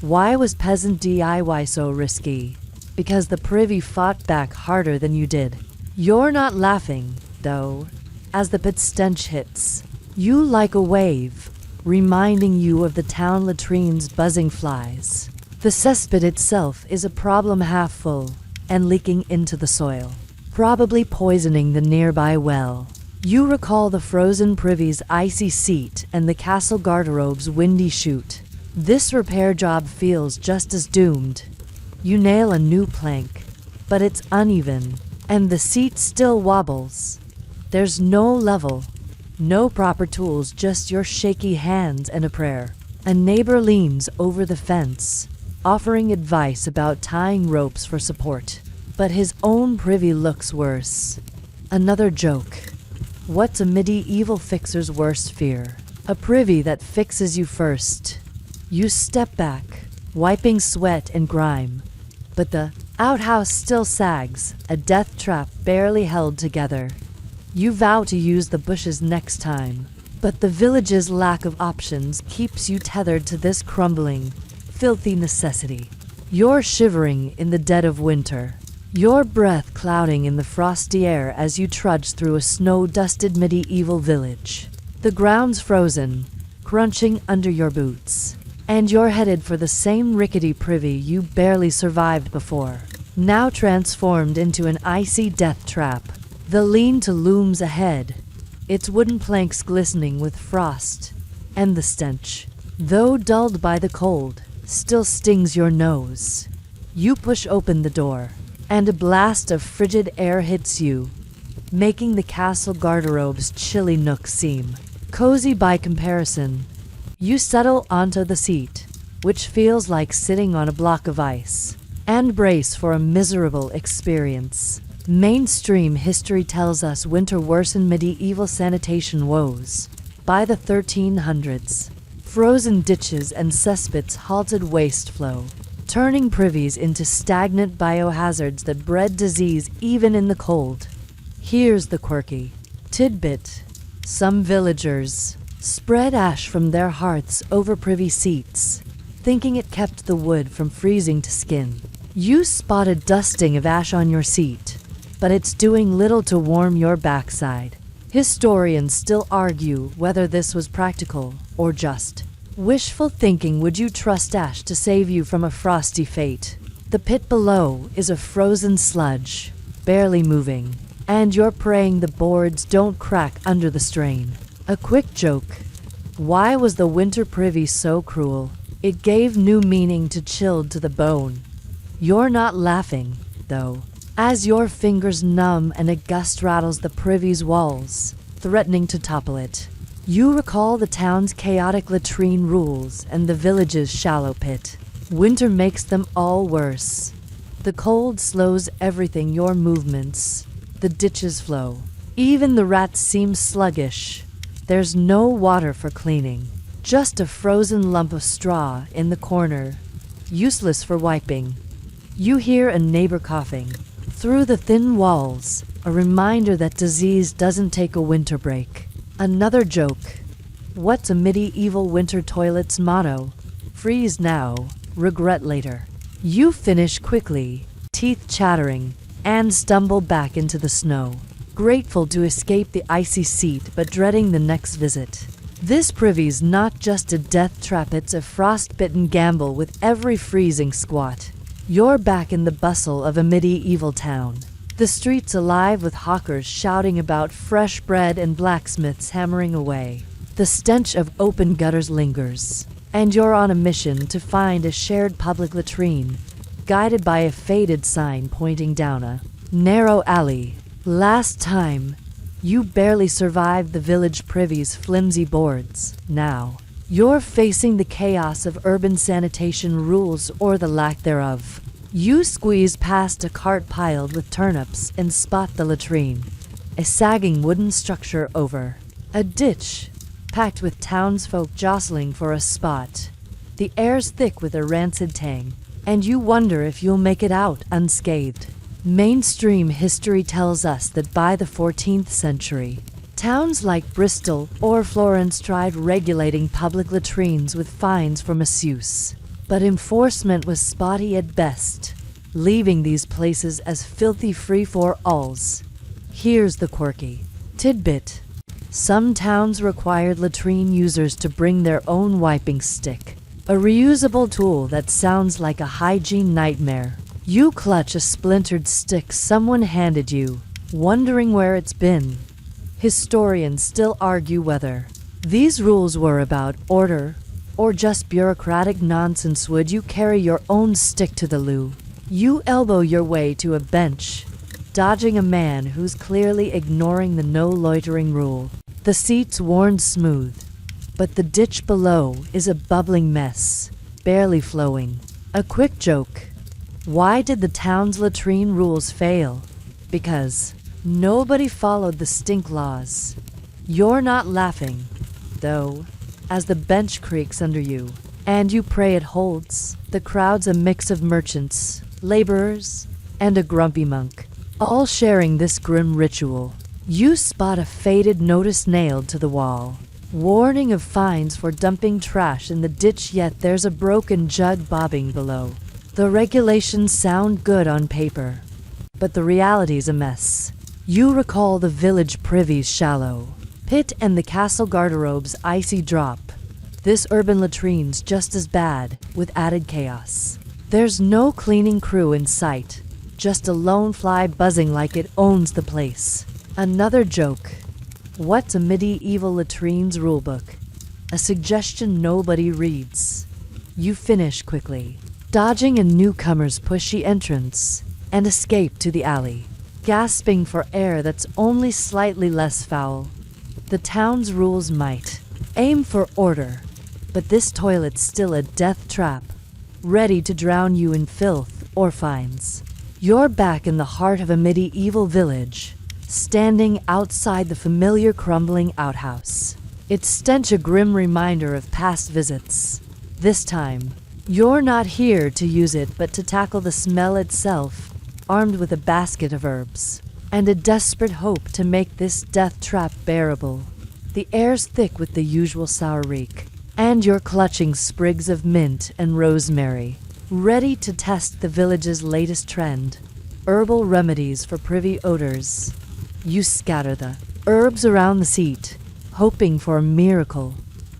Why was peasant DIY so risky? Because the privy fought back harder than you did. You're not laughing, though, as the pit stench hits. You like a wave, reminding you of the town latrines' buzzing flies. The cesspit itself is a problem half full and leaking into the soil, probably poisoning the nearby well. You recall the frozen privy's icy seat and the castle garderobe's windy chute. This repair job feels just as doomed. You nail a new plank, but it's uneven, and the seat still wobbles. There's no level, no proper tools, just your shaky hands and a prayer. A neighbor leans over the fence, offering advice about tying ropes for support. But his own privy looks worse. Another joke. What's a medieval fixer's worst fear? A privy that fixes you first. You step back, wiping sweat and grime. But the outhouse still sags, a death trap barely held together. You vow to use the bushes next time, but the village's lack of options keeps you tethered to this crumbling, filthy necessity. You're shivering in the dead of winter, your breath clouding in the frosty air as you trudge through a snow-dusted medieval village. The ground's frozen, crunching under your boots, and you're headed for the same rickety privy you barely survived before, now transformed into an icy death trap. The lean-to looms ahead, its wooden planks glistening with frost, and the stench, though dulled by the cold, still stings your nose. You push open the door, and a blast of frigid air hits you, making the castle garderobe's chilly nook seem cozy by comparison. You settle onto the seat, which feels like sitting on a block of ice, and brace for a miserable experience. Mainstream history tells us winter worsened medieval sanitation woes. By the 1300s, frozen ditches and cesspits halted waste flow, turning privies into stagnant biohazards that bred disease even in the cold. Here's the quirky tidbit. Some villagers spread ash from their hearths over privy seats, thinking it kept the wood from freezing to skin. You spot a dusting of ash on your seat, but it's doing little to warm your backside. Historians still argue whether this was practical or just wishful thinking. Would you trust ash to save you from a frosty fate? The pit below is a frozen sludge, barely moving, and you're praying the boards don't crack under the strain. A quick joke. Why was the winter privy so cruel? It gave new meaning to chilled to the bone. You're not laughing, though, as your fingers numb and a gust rattles the privy's walls, threatening to topple it. You recall the town's chaotic latrine rules and the village's shallow pit. Winter makes them all worse. The cold slows everything, your movements. The ditches flow. Even the rats seem sluggish. There's no water for cleaning, just a frozen lump of straw in the corner, useless for wiping. You hear a neighbor coughing through the thin walls, a reminder that disease doesn't take a winter break. Another joke. What's a medieval winter toilet's motto? Freeze now, regret later. You finish quickly, teeth chattering, and stumble back into the snow, grateful to escape the icy seat but dreading the next visit. This privy's not just a death trap, it's a frostbitten gamble with every freezing squat. You're back in the bustle of a medieval town, the streets alive with hawkers shouting about fresh bread and blacksmiths hammering away. The stench of open gutters lingers, and you're on a mission to find a shared public latrine, guided by a faded sign pointing down a narrow alley. Last time, you barely survived the village privy's flimsy boards. Now, you're facing the chaos of urban sanitation rules or the lack thereof. You squeeze past a cart piled with turnips and spot the latrine, a sagging wooden structure over a ditch, packed with townsfolk jostling for a spot. The air's thick with a rancid tang, and you wonder if you'll make it out unscathed. Mainstream history tells us that by the 14th century, towns like Bristol or Florence tried regulating public latrines with fines for misuse, but enforcement was spotty at best, leaving these places as filthy free-for-alls. Here's the quirky tidbit. Some towns required latrine users to bring their own wiping stick, a reusable tool that sounds like a hygiene nightmare. You clutch a splintered stick someone handed you, wondering where it's been. Historians still argue whether these rules were about order or just bureaucratic nonsense. Would you carry your own stick to the loo? You elbow your way to a bench, dodging a man who's clearly ignoring the no loitering rule. The seat's worn smooth, but the ditch below is a bubbling mess, barely flowing. A quick joke. Why did the town's latrine rules fail? Because nobody followed the stink laws. You're not laughing, though, as the bench creaks under you, and you pray it holds. The crowd's a mix of merchants, laborers, and a grumpy monk, all sharing this grim ritual. You spot a faded notice nailed to the wall, warning of fines for dumping trash in the ditch, yet there's a broken jug bobbing below. The regulations sound good on paper, but the reality's a mess. You recall the village privy's shallow pit and the castle garderobe's icy drop. This urban latrine's just as bad, with added chaos. There's no cleaning crew in sight, just a lone fly buzzing like it owns the place. Another joke. What's a medieval latrine's rulebook? A suggestion nobody reads. You finish quickly, dodging a newcomer's pushy entrance, and escape to the alley, gasping for air that's only slightly less foul. The town's rules might aim for order, but this toilet's still a death trap, ready to drown you in filth or fines. You're back in the heart of a medieval village, standing outside the familiar crumbling outhouse. Its stench a grim reminder of past visits. This time, you're not here to use it but to tackle the smell itself, armed with a basket of herbs and a desperate hope to make this death trap bearable. The air's thick with the usual sour reek, and you're clutching sprigs of mint and rosemary, ready to test the village's latest trend, herbal remedies for privy odors. You scatter the herbs around the seat, hoping for a miracle,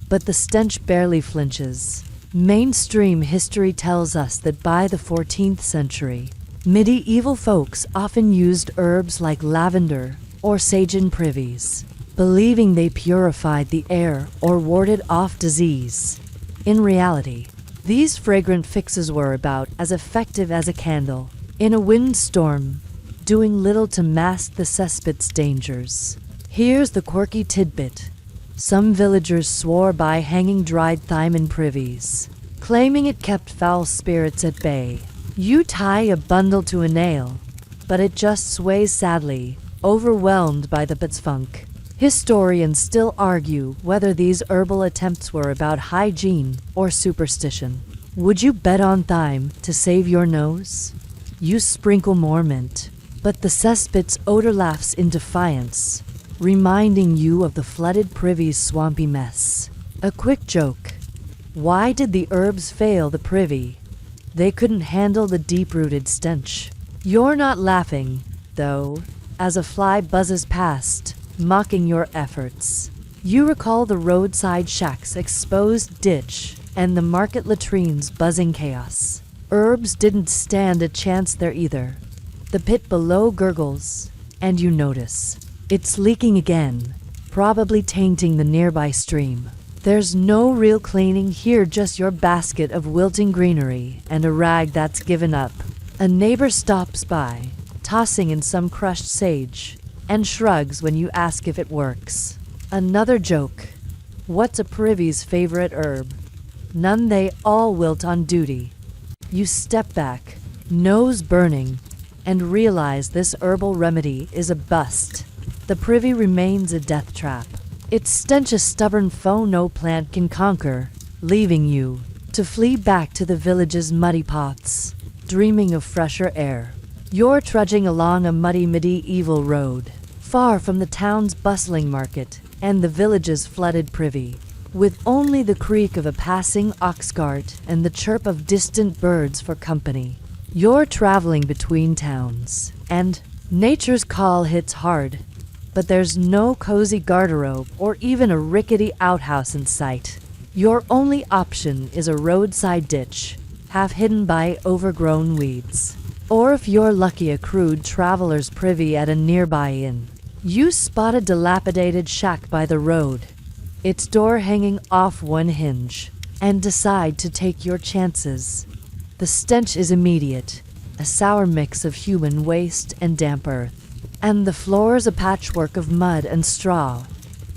but the stench barely flinches. Mainstream history tells us that by the 14th century, medieval folks often used herbs like lavender or sage in privies, believing they purified the air or warded off disease. In reality, these fragrant fixes were about as effective as a candle in a windstorm, doing little to mask the cesspits' dangers. Here's the quirky tidbit. Some villagers swore by hanging dried thyme in privies, claiming it kept foul spirits at bay. You tie a bundle to a nail, but it just sways sadly, overwhelmed by the pit's funk. Historians still argue whether these herbal attempts were about hygiene or superstition. Would you bet on thyme to save your nose? You sprinkle more mint, but the cesspits' odor laughs in defiance, reminding you of the flooded privy's swampy mess. A quick joke. Why did the herbs fail the privy? They couldn't handle the deep-rooted stench. You're not laughing, though, as a fly buzzes past, mocking your efforts. You recall the roadside shack's exposed ditch and the market latrine's buzzing chaos. Herbs didn't stand a chance there either. The pit below gurgles, and you notice it's leaking again, probably tainting the nearby stream. There's no real cleaning here, just your basket of wilting greenery and a rag that's given up. A neighbor stops by, tossing in some crushed sage, and shrugs when you ask if it works. Another joke. What's a privy's favorite herb? None, they all wilt on duty. You step back, nose burning, and realize this herbal remedy is a bust. The privy remains a death trap. Its stench a stubborn foe no plant can conquer, leaving you to flee back to the village's muddy pots, dreaming of fresher air. You're trudging along a muddy medieval road, far from the town's bustling market and the village's flooded privy, with only the creak of a passing ox cart and the chirp of distant birds for company. You're traveling between towns, and nature's call hits hard, but there's no cozy garderobe or even a rickety outhouse in sight. Your only option is a roadside ditch, half hidden by overgrown weeds. Or if you're lucky, a crude traveler's privy at a nearby inn. You spot a dilapidated shack by the road, its door hanging off one hinge, and decide to take your chances. The stench is immediate, a sour mix of human waste and damp earth, and the floor's a patchwork of mud and straw.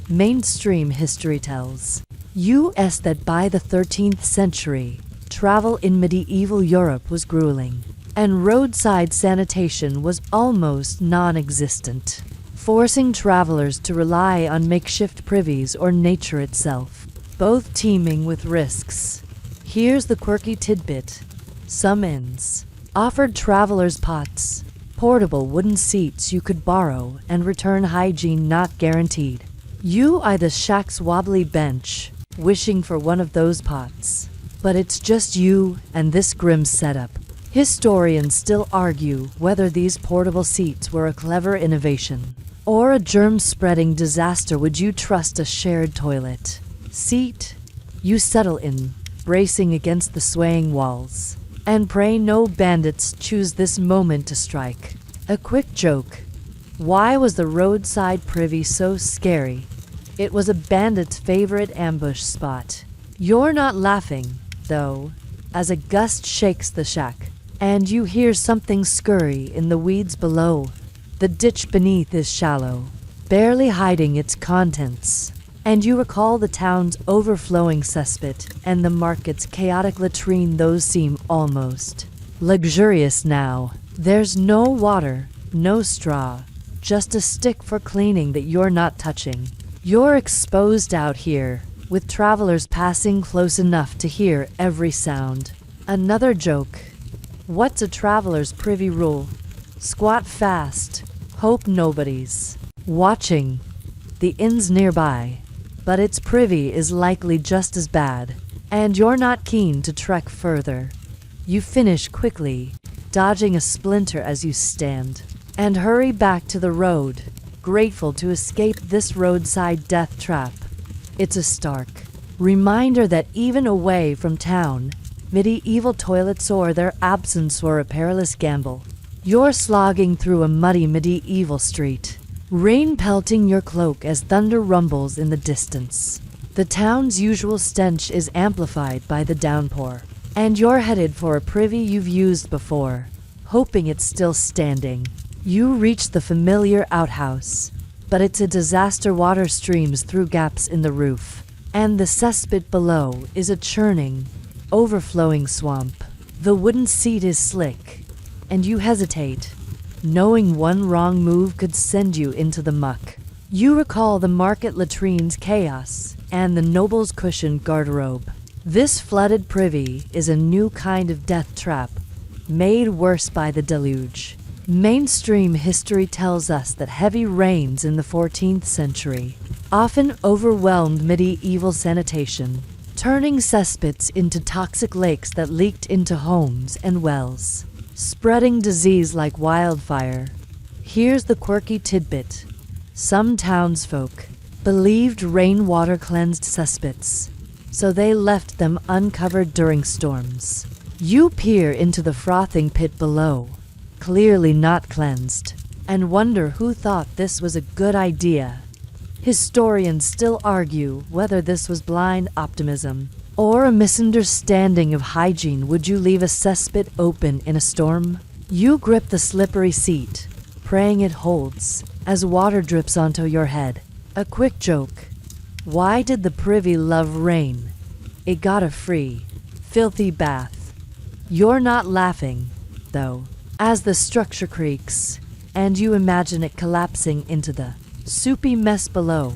Mainstream history tells us that by the 13th century, travel in medieval Europe was grueling, and roadside sanitation was almost non-existent, forcing travelers to rely on makeshift privies or nature itself, both teeming with risks. Here's the quirky tidbit. Some inns offered travelers pots, portable wooden seats you could borrow and return, hygiene not guaranteed. You eye the shack's wobbly bench, wishing for one of those pots. But it's just you and this grim setup. Historians still argue whether these portable seats were a clever innovation or a germ-spreading disaster. Would you trust a shared toilet seat? You settle in, bracing against the swaying walls, and pray no bandits choose this moment to strike. A quick joke. Why was the roadside privy so scary? It was a bandit's favorite ambush spot. You're not laughing, though, as a gust shakes the shack, and you hear something scurry in the weeds below. The ditch beneath is shallow, barely hiding its contents, and you recall the town's overflowing cesspit and the market's chaotic latrine. Those seem almost luxurious now. There's no water, no straw, just a stick for cleaning that you're not touching. You're exposed out here, with travelers passing close enough to hear every sound. Another joke. What's a traveler's privy rule? Squat fast, hope nobody's watching. The inn's nearby, but its privy is likely just as bad, and you're not keen to trek further. You finish quickly, dodging a splinter as you stand, and hurry back to the road, grateful to escape this roadside death trap. It's a stark reminder that even away from town, medieval toilets or their absence were a perilous gamble. You're slogging through a muddy medieval street, rain pelting your cloak as thunder rumbles in the distance. The town's usual stench is amplified by the downpour, and you're headed for a privy you've used before, hoping it's still standing. You reach the familiar outhouse, but it's a disaster. Water streams through gaps in the roof, and the cesspit below is a churning, overflowing swamp. The wooden seat is slick, and you hesitate, knowing one wrong move could send you into the muck. You recall the market latrine's chaos and the noble's cushioned garderobe. This flooded privy is a new kind of death trap, made worse by the deluge. Mainstream history tells us that heavy rains in the 14th century often overwhelmed medieval sanitation, turning cesspits into toxic lakes that leaked into homes and wells, spreading disease like wildfire. Here's the quirky tidbit. Some townsfolk believed rainwater cleansed cesspits, so they left them uncovered during storms. You peer into the frothing pit below, clearly not cleansed, and wonder who thought this was a good idea. Historians still argue whether this was blind optimism or a misunderstanding of hygiene. Would you leave a cesspit open in a storm? You grip the slippery seat, praying it holds, as water drips onto your head. A quick joke. Why did the privy love rain? It got a free, filthy bath. You're not laughing, though, as the structure creaks, and you imagine it collapsing into the soupy mess below.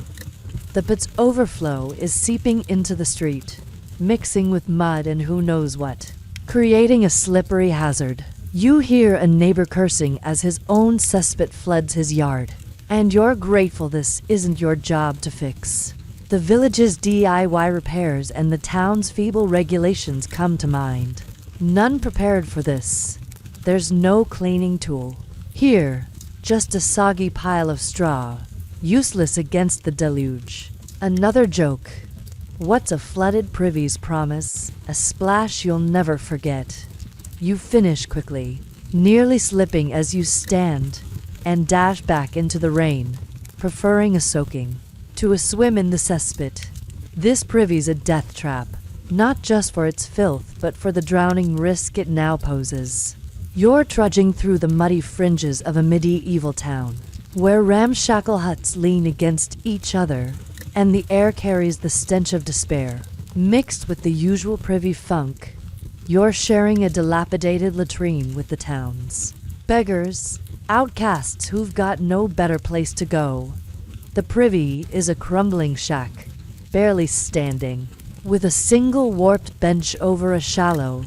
The pit's overflow is seeping into the street, mixing with mud and who knows what, creating a slippery hazard. You hear a neighbor cursing as his own cesspit floods his yard, and you're grateful this isn't your job to fix. The village's DIY repairs and the town's feeble regulations come to mind. None prepared for this. There's no cleaning tool. Here, just a soggy pile of straw, useless against the deluge. Another joke. What's a flooded privy's promise? A splash you'll never forget. You finish quickly, nearly slipping as you stand and dash back into the rain, preferring a soaking to a swim in the cesspit. This privy's a death trap, not just for its filth, but for the drowning risk it now poses. You're trudging through the muddy fringes of a medieval town, where ramshackle huts lean against each other, and the air carries the stench of despair, mixed with the usual privy funk. You're sharing a dilapidated latrine with the town's beggars, outcasts who've got no better place to go. The privy is a crumbling shack, barely standing, with a single warped bench over a shallow,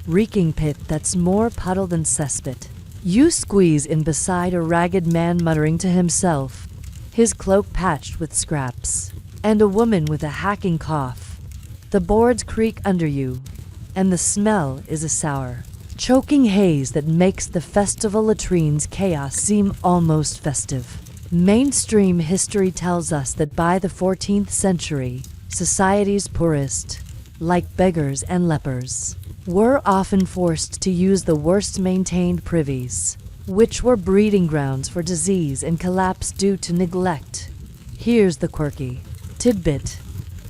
reeking pit that's more puddle than cesspit. You squeeze in beside a ragged man muttering to himself, his cloak patched with scraps, and a woman with a hacking cough. The boards creak under you, and the smell is a sour, choking haze that makes the festival latrine's chaos seem almost festive. Mainstream history tells us that by the 14th century, society's poorest, like beggars and lepers, were often forced to use the worst maintained privies, which were breeding grounds for disease and collapse due to neglect. Here's the quirky tidbit.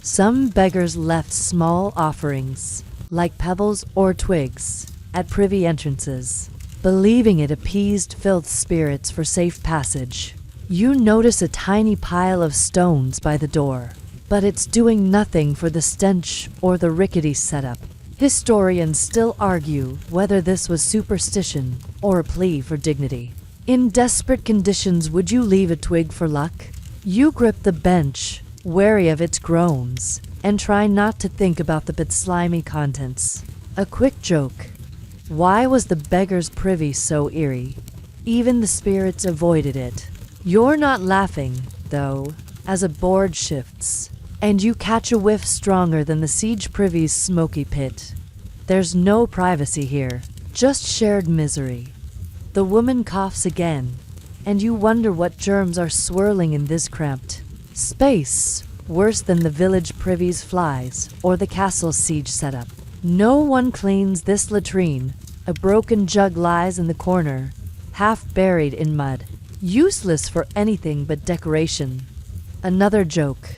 Some beggars left small offerings, like pebbles or twigs, at privy entrances, believing it appeased filth spirits for safe passage. You notice a tiny pile of stones by the door, but it's doing nothing for the stench or the rickety setup. Historians still argue whether this was superstition or a plea for dignity. In desperate conditions, would you leave a twig for luck? You grip the bench, wary of its groans, and try not to think about the bit slimy contents. A quick joke. Why was the beggar's privy so eerie? Even the spirits avoided it. You're not laughing, though, as a board shifts, and you catch a whiff stronger than the siege privy's smoky pit. There's no privacy here, just shared misery. The woman coughs again, and you wonder what germs are swirling in this cramped space, worse than the village privy's flies or the castle's siege setup. No one cleans this latrine. A broken jug lies in the corner, half buried in mud, useless for anything but decoration. Another joke.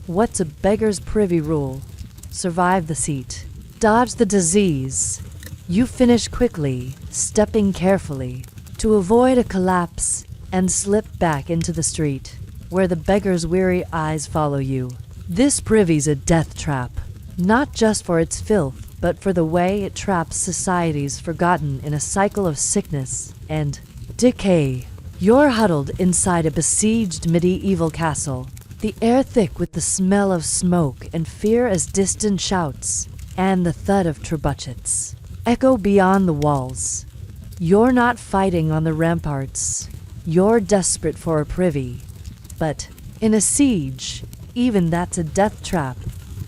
What's a beggar's privy rule? Survive the seat. Dodge the disease. You finish quickly, stepping carefully, to avoid a collapse and slip back into the street, where the beggar's weary eyes follow you. This privy's a death trap, not just for its filth, but for the way it traps societies forgotten in a cycle of sickness and decay. You're huddled inside a besieged medieval castle, the air thick with the smell of smoke and fear as distant shouts and the thud of trebuchets echo beyond the walls. You're not fighting on the ramparts. You're desperate for a privy. But in a siege, even that's a death trap.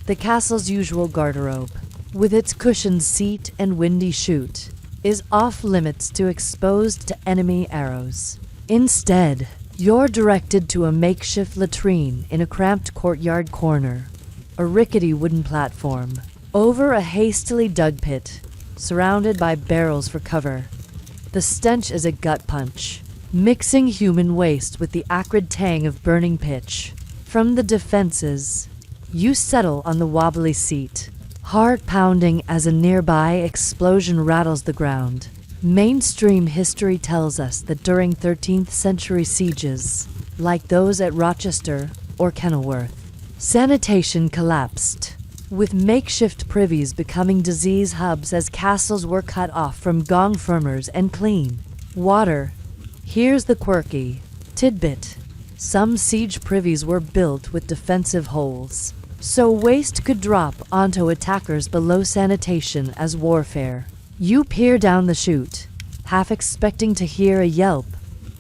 The castle's usual garderobe, with its cushioned seat and windy chute, is off limits to exposed to enemy arrows. Instead, you're directed to a makeshift latrine in a cramped courtyard corner, a rickety wooden platform, over a hastily dug pit, surrounded by barrels for cover. The stench is a gut punch, mixing human waste with the acrid tang of burning pitch. From the defenses, you settle on the wobbly seat, heart pounding as a nearby explosion rattles the ground. Mainstream history tells us that during 13th century sieges, like those at Rochester or Kenilworth, sanitation collapsed, with makeshift privies becoming disease hubs as castles were cut off from gong firmers and clean water. Here's the quirky tidbit. Some siege privies were built with defensive holes, so waste could drop onto attackers below sanitation as warfare. You peer down the chute, half expecting to hear a yelp,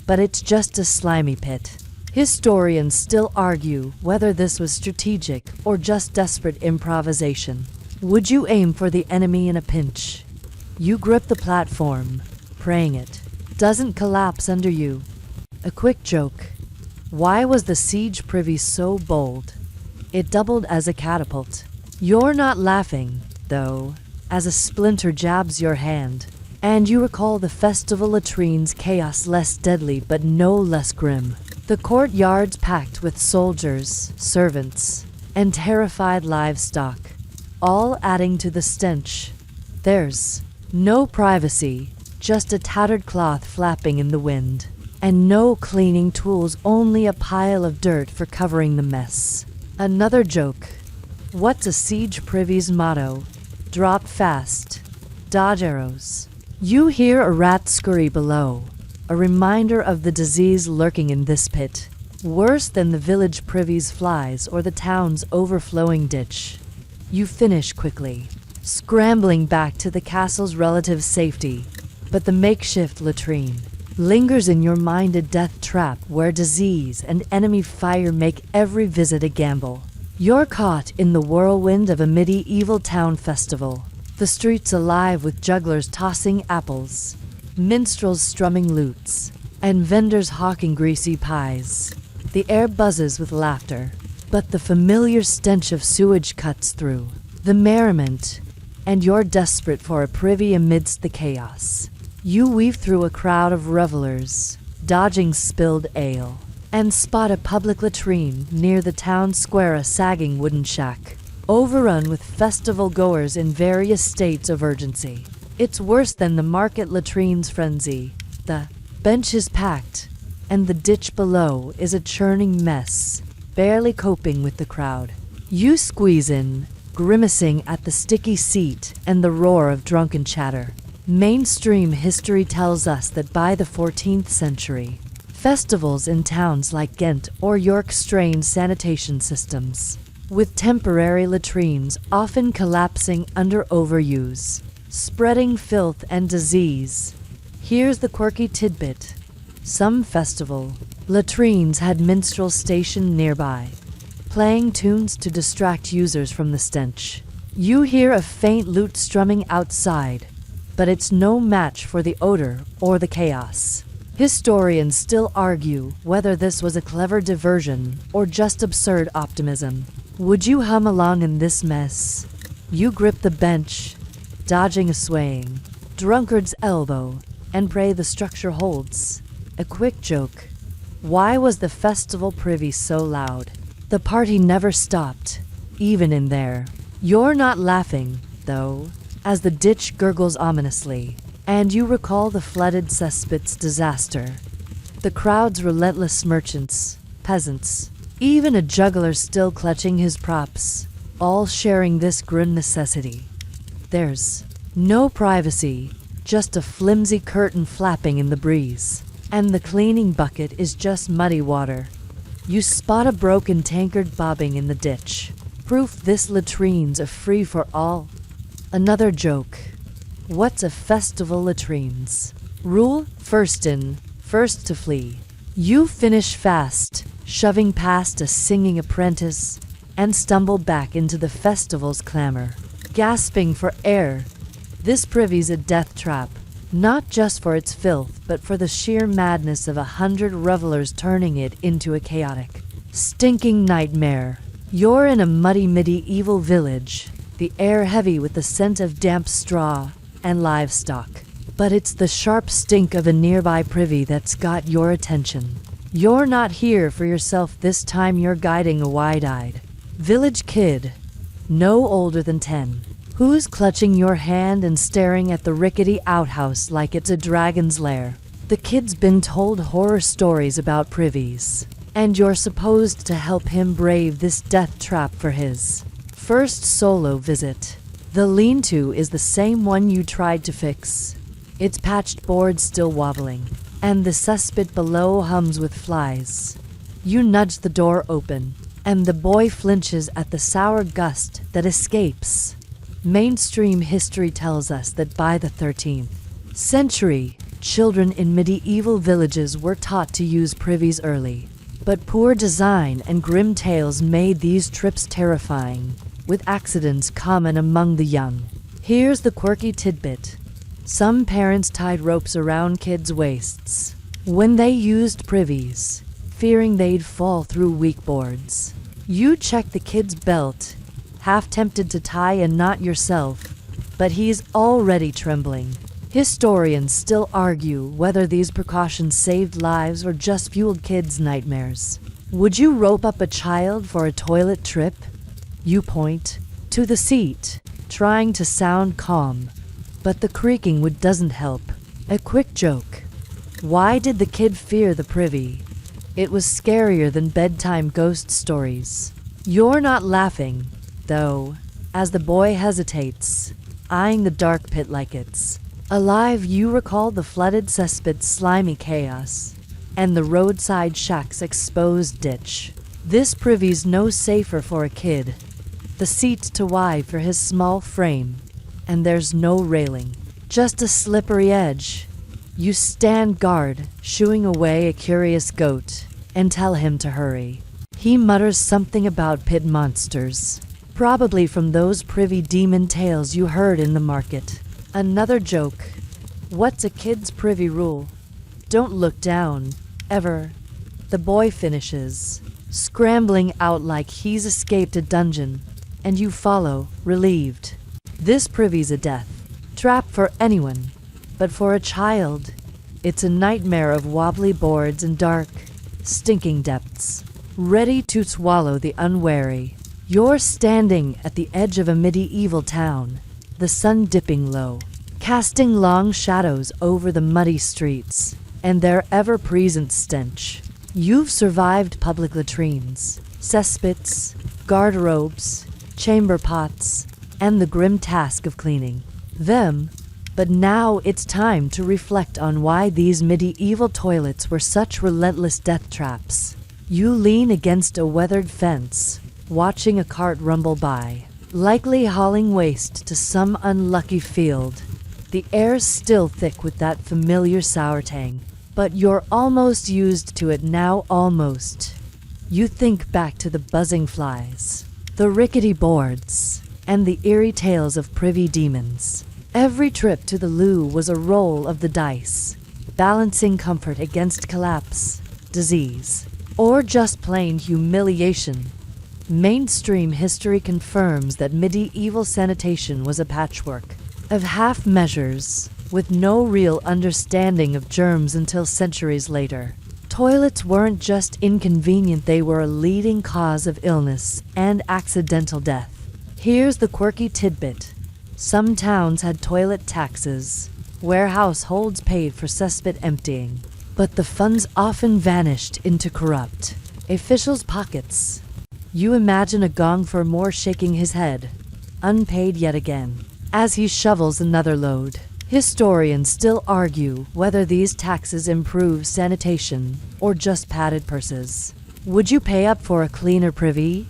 but it's just a slimy pit. Historians still argue whether this was strategic or just desperate improvisation. Would you aim for the enemy in a pinch? You grip the platform, praying it doesn't collapse under you. A quick joke. Why was the siege privy so bold? It doubled as a catapult. You're not laughing, though, as a splinter jabs your hand, and you recall the festival latrines' chaos, less deadly but no less grim. The courtyards packed with soldiers, servants, and terrified livestock, all adding to the stench. There's no privacy, just a tattered cloth flapping in the wind, and no cleaning tools, only a pile of dirt for covering the mess. Another joke. What's a siege privy's motto? Drop fast, dodge arrows. You hear a rat scurry below, a reminder of the disease lurking in this pit, worse than the village privy's flies or the town's overflowing ditch. You finish quickly, scrambling back to the castle's relative safety, but the makeshift latrine lingers in your mind, a death trap where disease and enemy fire make every visit a gamble. You're caught in the whirlwind of a medieval town festival, the streets alive with jugglers tossing apples, minstrels strumming lutes, and vendors hawking greasy pies. The air buzzes with laughter, but the familiar stench of sewage cuts through the merriment, and you're desperate for a privy amidst the chaos. You weave through a crowd of revelers, dodging spilled ale, and spot a public latrine near the town square, a sagging wooden shack, overrun with festival goers in various states of urgency. It's worse than the market latrine's frenzy. The bench is packed, and the ditch below is a churning mess, barely coping with the crowd. You squeeze in, grimacing at the sticky seat and the roar of drunken chatter. Mainstream history tells us that by the 14th century, festivals in towns like Ghent or York strained sanitation systems, with temporary latrines often collapsing under overuse, spreading filth and disease. Here's the quirky tidbit. Some festival latrines had minstrels stationed nearby, playing tunes to distract users from the stench. You hear a faint lute strumming outside, but it's no match for the odor or the chaos. Historians still argue whether this was a clever diversion or just absurd optimism. Would you hum along in this mess? You grip the bench, dodging a swaying drunkard's elbow, and pray the structure holds. A quick joke. Why was the festival privy so loud? The party never stopped, even in there. You're not laughing, though, as the ditch gurgles ominously, and you recall the flooded cesspits disaster. The crowd's relentless merchants, peasants, even a juggler still clutching his props, all sharing this grim necessity. There's no privacy, just a flimsy curtain flapping in the breeze, and the cleaning bucket is just muddy water. You spot a broken tankard bobbing in the ditch, proof this latrine's a free-for-all. Another joke. What's a festival latrines? Rule: first in, first to flee. You finish fast, shoving past a singing apprentice, and stumble back into the festival's clamor, gasping for air. This privy's a death trap, not just for its filth, but for the sheer madness of 100 revelers turning it into a chaotic, stinking nightmare. You're in a muddy medieval village, the air heavy with the scent of damp straw and livestock. But it's the sharp stink of a nearby privy that's got your attention. You're not here for yourself this time, you're guiding a wide-eyed village kid, no older than 10, who's clutching your hand and staring at the rickety outhouse like it's a dragon's lair. The kid's been told horror stories about privies, and you're supposed to help him brave this death trap for his first solo visit. The lean-to is the same one you tried to fix, its patched boards still wobbling, and the cesspit below hums with flies. You nudge the door open, and the boy flinches at the sour gust that escapes. Mainstream history tells us that by the 13th century, Children in medieval villages were taught to use privies early, but poor design and grim tales made these trips terrifying, with accidents common among the young. Here's the quirky tidbit. Some parents tied ropes around kids' waists when they used privies, fearing they'd fall through weak boards. You check the kid's belt, half tempted to tie a knot yourself, but he's already trembling. Historians still argue whether these precautions saved lives or just fueled kids' nightmares. Would you rope up a child for a toilet trip? You point to the seat, trying to sound calm, but the creaking doesn't help. A quick joke. Why did the kid fear the privy? It was scarier than bedtime ghost stories. You're not laughing, though, as the boy hesitates, eyeing the dark pit like it's alive. You recall the flooded cesspits' slimy chaos, and the roadside shack's exposed ditch. This privy's no safer for a kid. The seat's too wide for his small frame, and there's no railing, just a slippery edge. You stand guard, shooing away a curious goat, and tell him to hurry. He mutters something about pit monsters, probably from those privy demon tales you heard in the market. Another joke. What's a kid's privy rule? Don't look down, ever. The boy finishes, scrambling out like he's escaped a dungeon, and you follow, relieved. This privy's a death trap for anyone, but for a child, it's a nightmare of wobbly boards and dark, stinking depths, ready to swallow the unwary. You're standing at the edge of a medieval town, the sun dipping low, casting long shadows over the muddy streets, and their ever-present stench. You've survived public latrines, cesspits, garderobes, chamber pots, and the grim task of cleaning them, but now it's time to reflect on why these medieval toilets were such relentless death traps. You lean against a weathered fence, watching a cart rumble by, likely hauling waste to some unlucky field. The air's still thick with that familiar sour tang, but you're almost used to it now, almost. You think back to the buzzing flies, the rickety boards, and the eerie tales of privy demons. Every trip to the loo was a roll of the dice, balancing comfort against collapse, disease, or just plain humiliation. Mainstream history confirms that medieval sanitation was a patchwork of half measures, with no real understanding of germs until centuries later. Toilets weren't just inconvenient, they were a leading cause of illness and accidental death. Here's the quirky tidbit. Some towns had toilet taxes, where households paid for cesspit emptying, but the funds often vanished into corrupt officials' pockets. You imagine a gong for more shaking his head, unpaid yet again, as he shovels another load. Historians still argue whether these taxes improve sanitation or just padded purses. Would you pay up for a cleaner privy?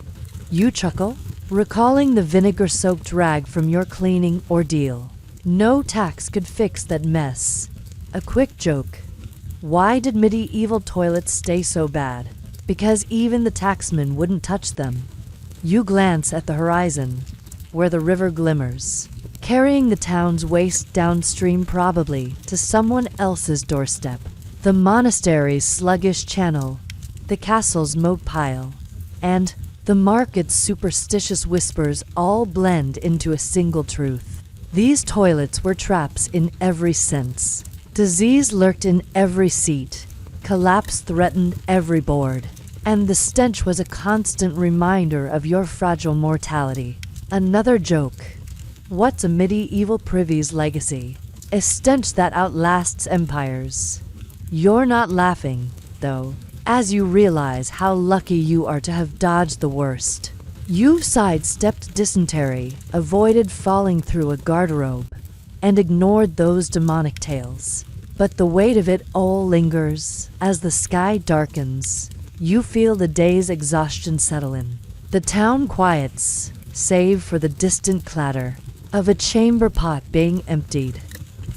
You chuckle, recalling the vinegar-soaked rag from your cleaning ordeal. No tax could fix that mess. A quick joke. Why did medieval toilets stay so bad? Because even the taxman wouldn't touch them. You glance at the horizon, where the river glimmers, carrying the town's waste downstream, probably to someone else's doorstep. The monastery's sluggish channel, the castle's moat pile, and the market's superstitious whispers all blend into a single truth. These toilets were traps in every sense. Disease lurked in every seat, collapse threatened every board, and the stench was a constant reminder of your fragile mortality. Another joke. What's a medieval privy's legacy? A stench that outlasts empires. You're not laughing, though, as you realize how lucky you are to have dodged the worst. You've sidestepped dysentery, avoided falling through a garderobe, and ignored those demonic tales. But the weight of it all lingers. As the sky darkens, you feel the day's exhaustion settle in. The town quiets, save for the distant clatter of a chamber pot being emptied.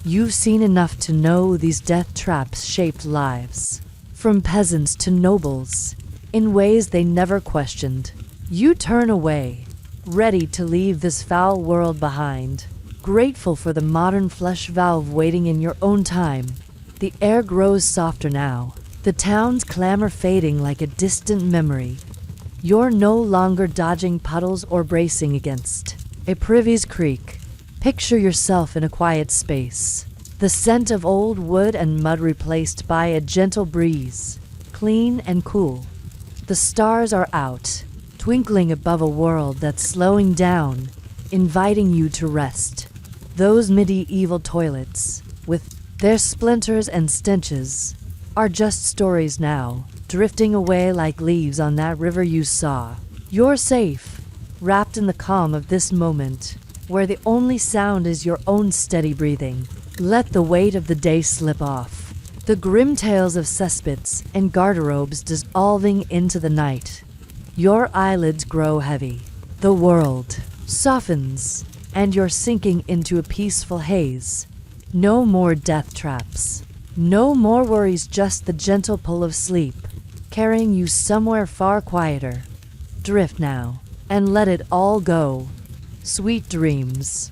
You've seen enough to know these death traps shaped lives, from peasants to nobles, in ways they never questioned. You turn away, ready to leave this foul world behind, grateful for the modern flesh valve waiting in your own time. The air grows softer now, the town's clamor fading like a distant memory. You're no longer dodging puddles or bracing against a privy's creak. Picture yourself in a quiet space, the scent of old wood and mud replaced by a gentle breeze, clean and cool. The stars are out, twinkling above a world that's slowing down, inviting you to rest. Those medieval toilets, with their splinters and stenches, are just stories now, drifting away like leaves on that river you saw. You're safe, wrapped in the calm of this moment, where the only sound is your own steady breathing. Let the weight of the day slip off, the grim tales of cesspits and garderobes dissolving into the night. Your eyelids grow heavy. The world softens, and you're sinking into a peaceful haze. No more death traps. No more worries, just the gentle pull of sleep, carrying you somewhere far quieter. Drift now, and let it all go. Sweet dreams.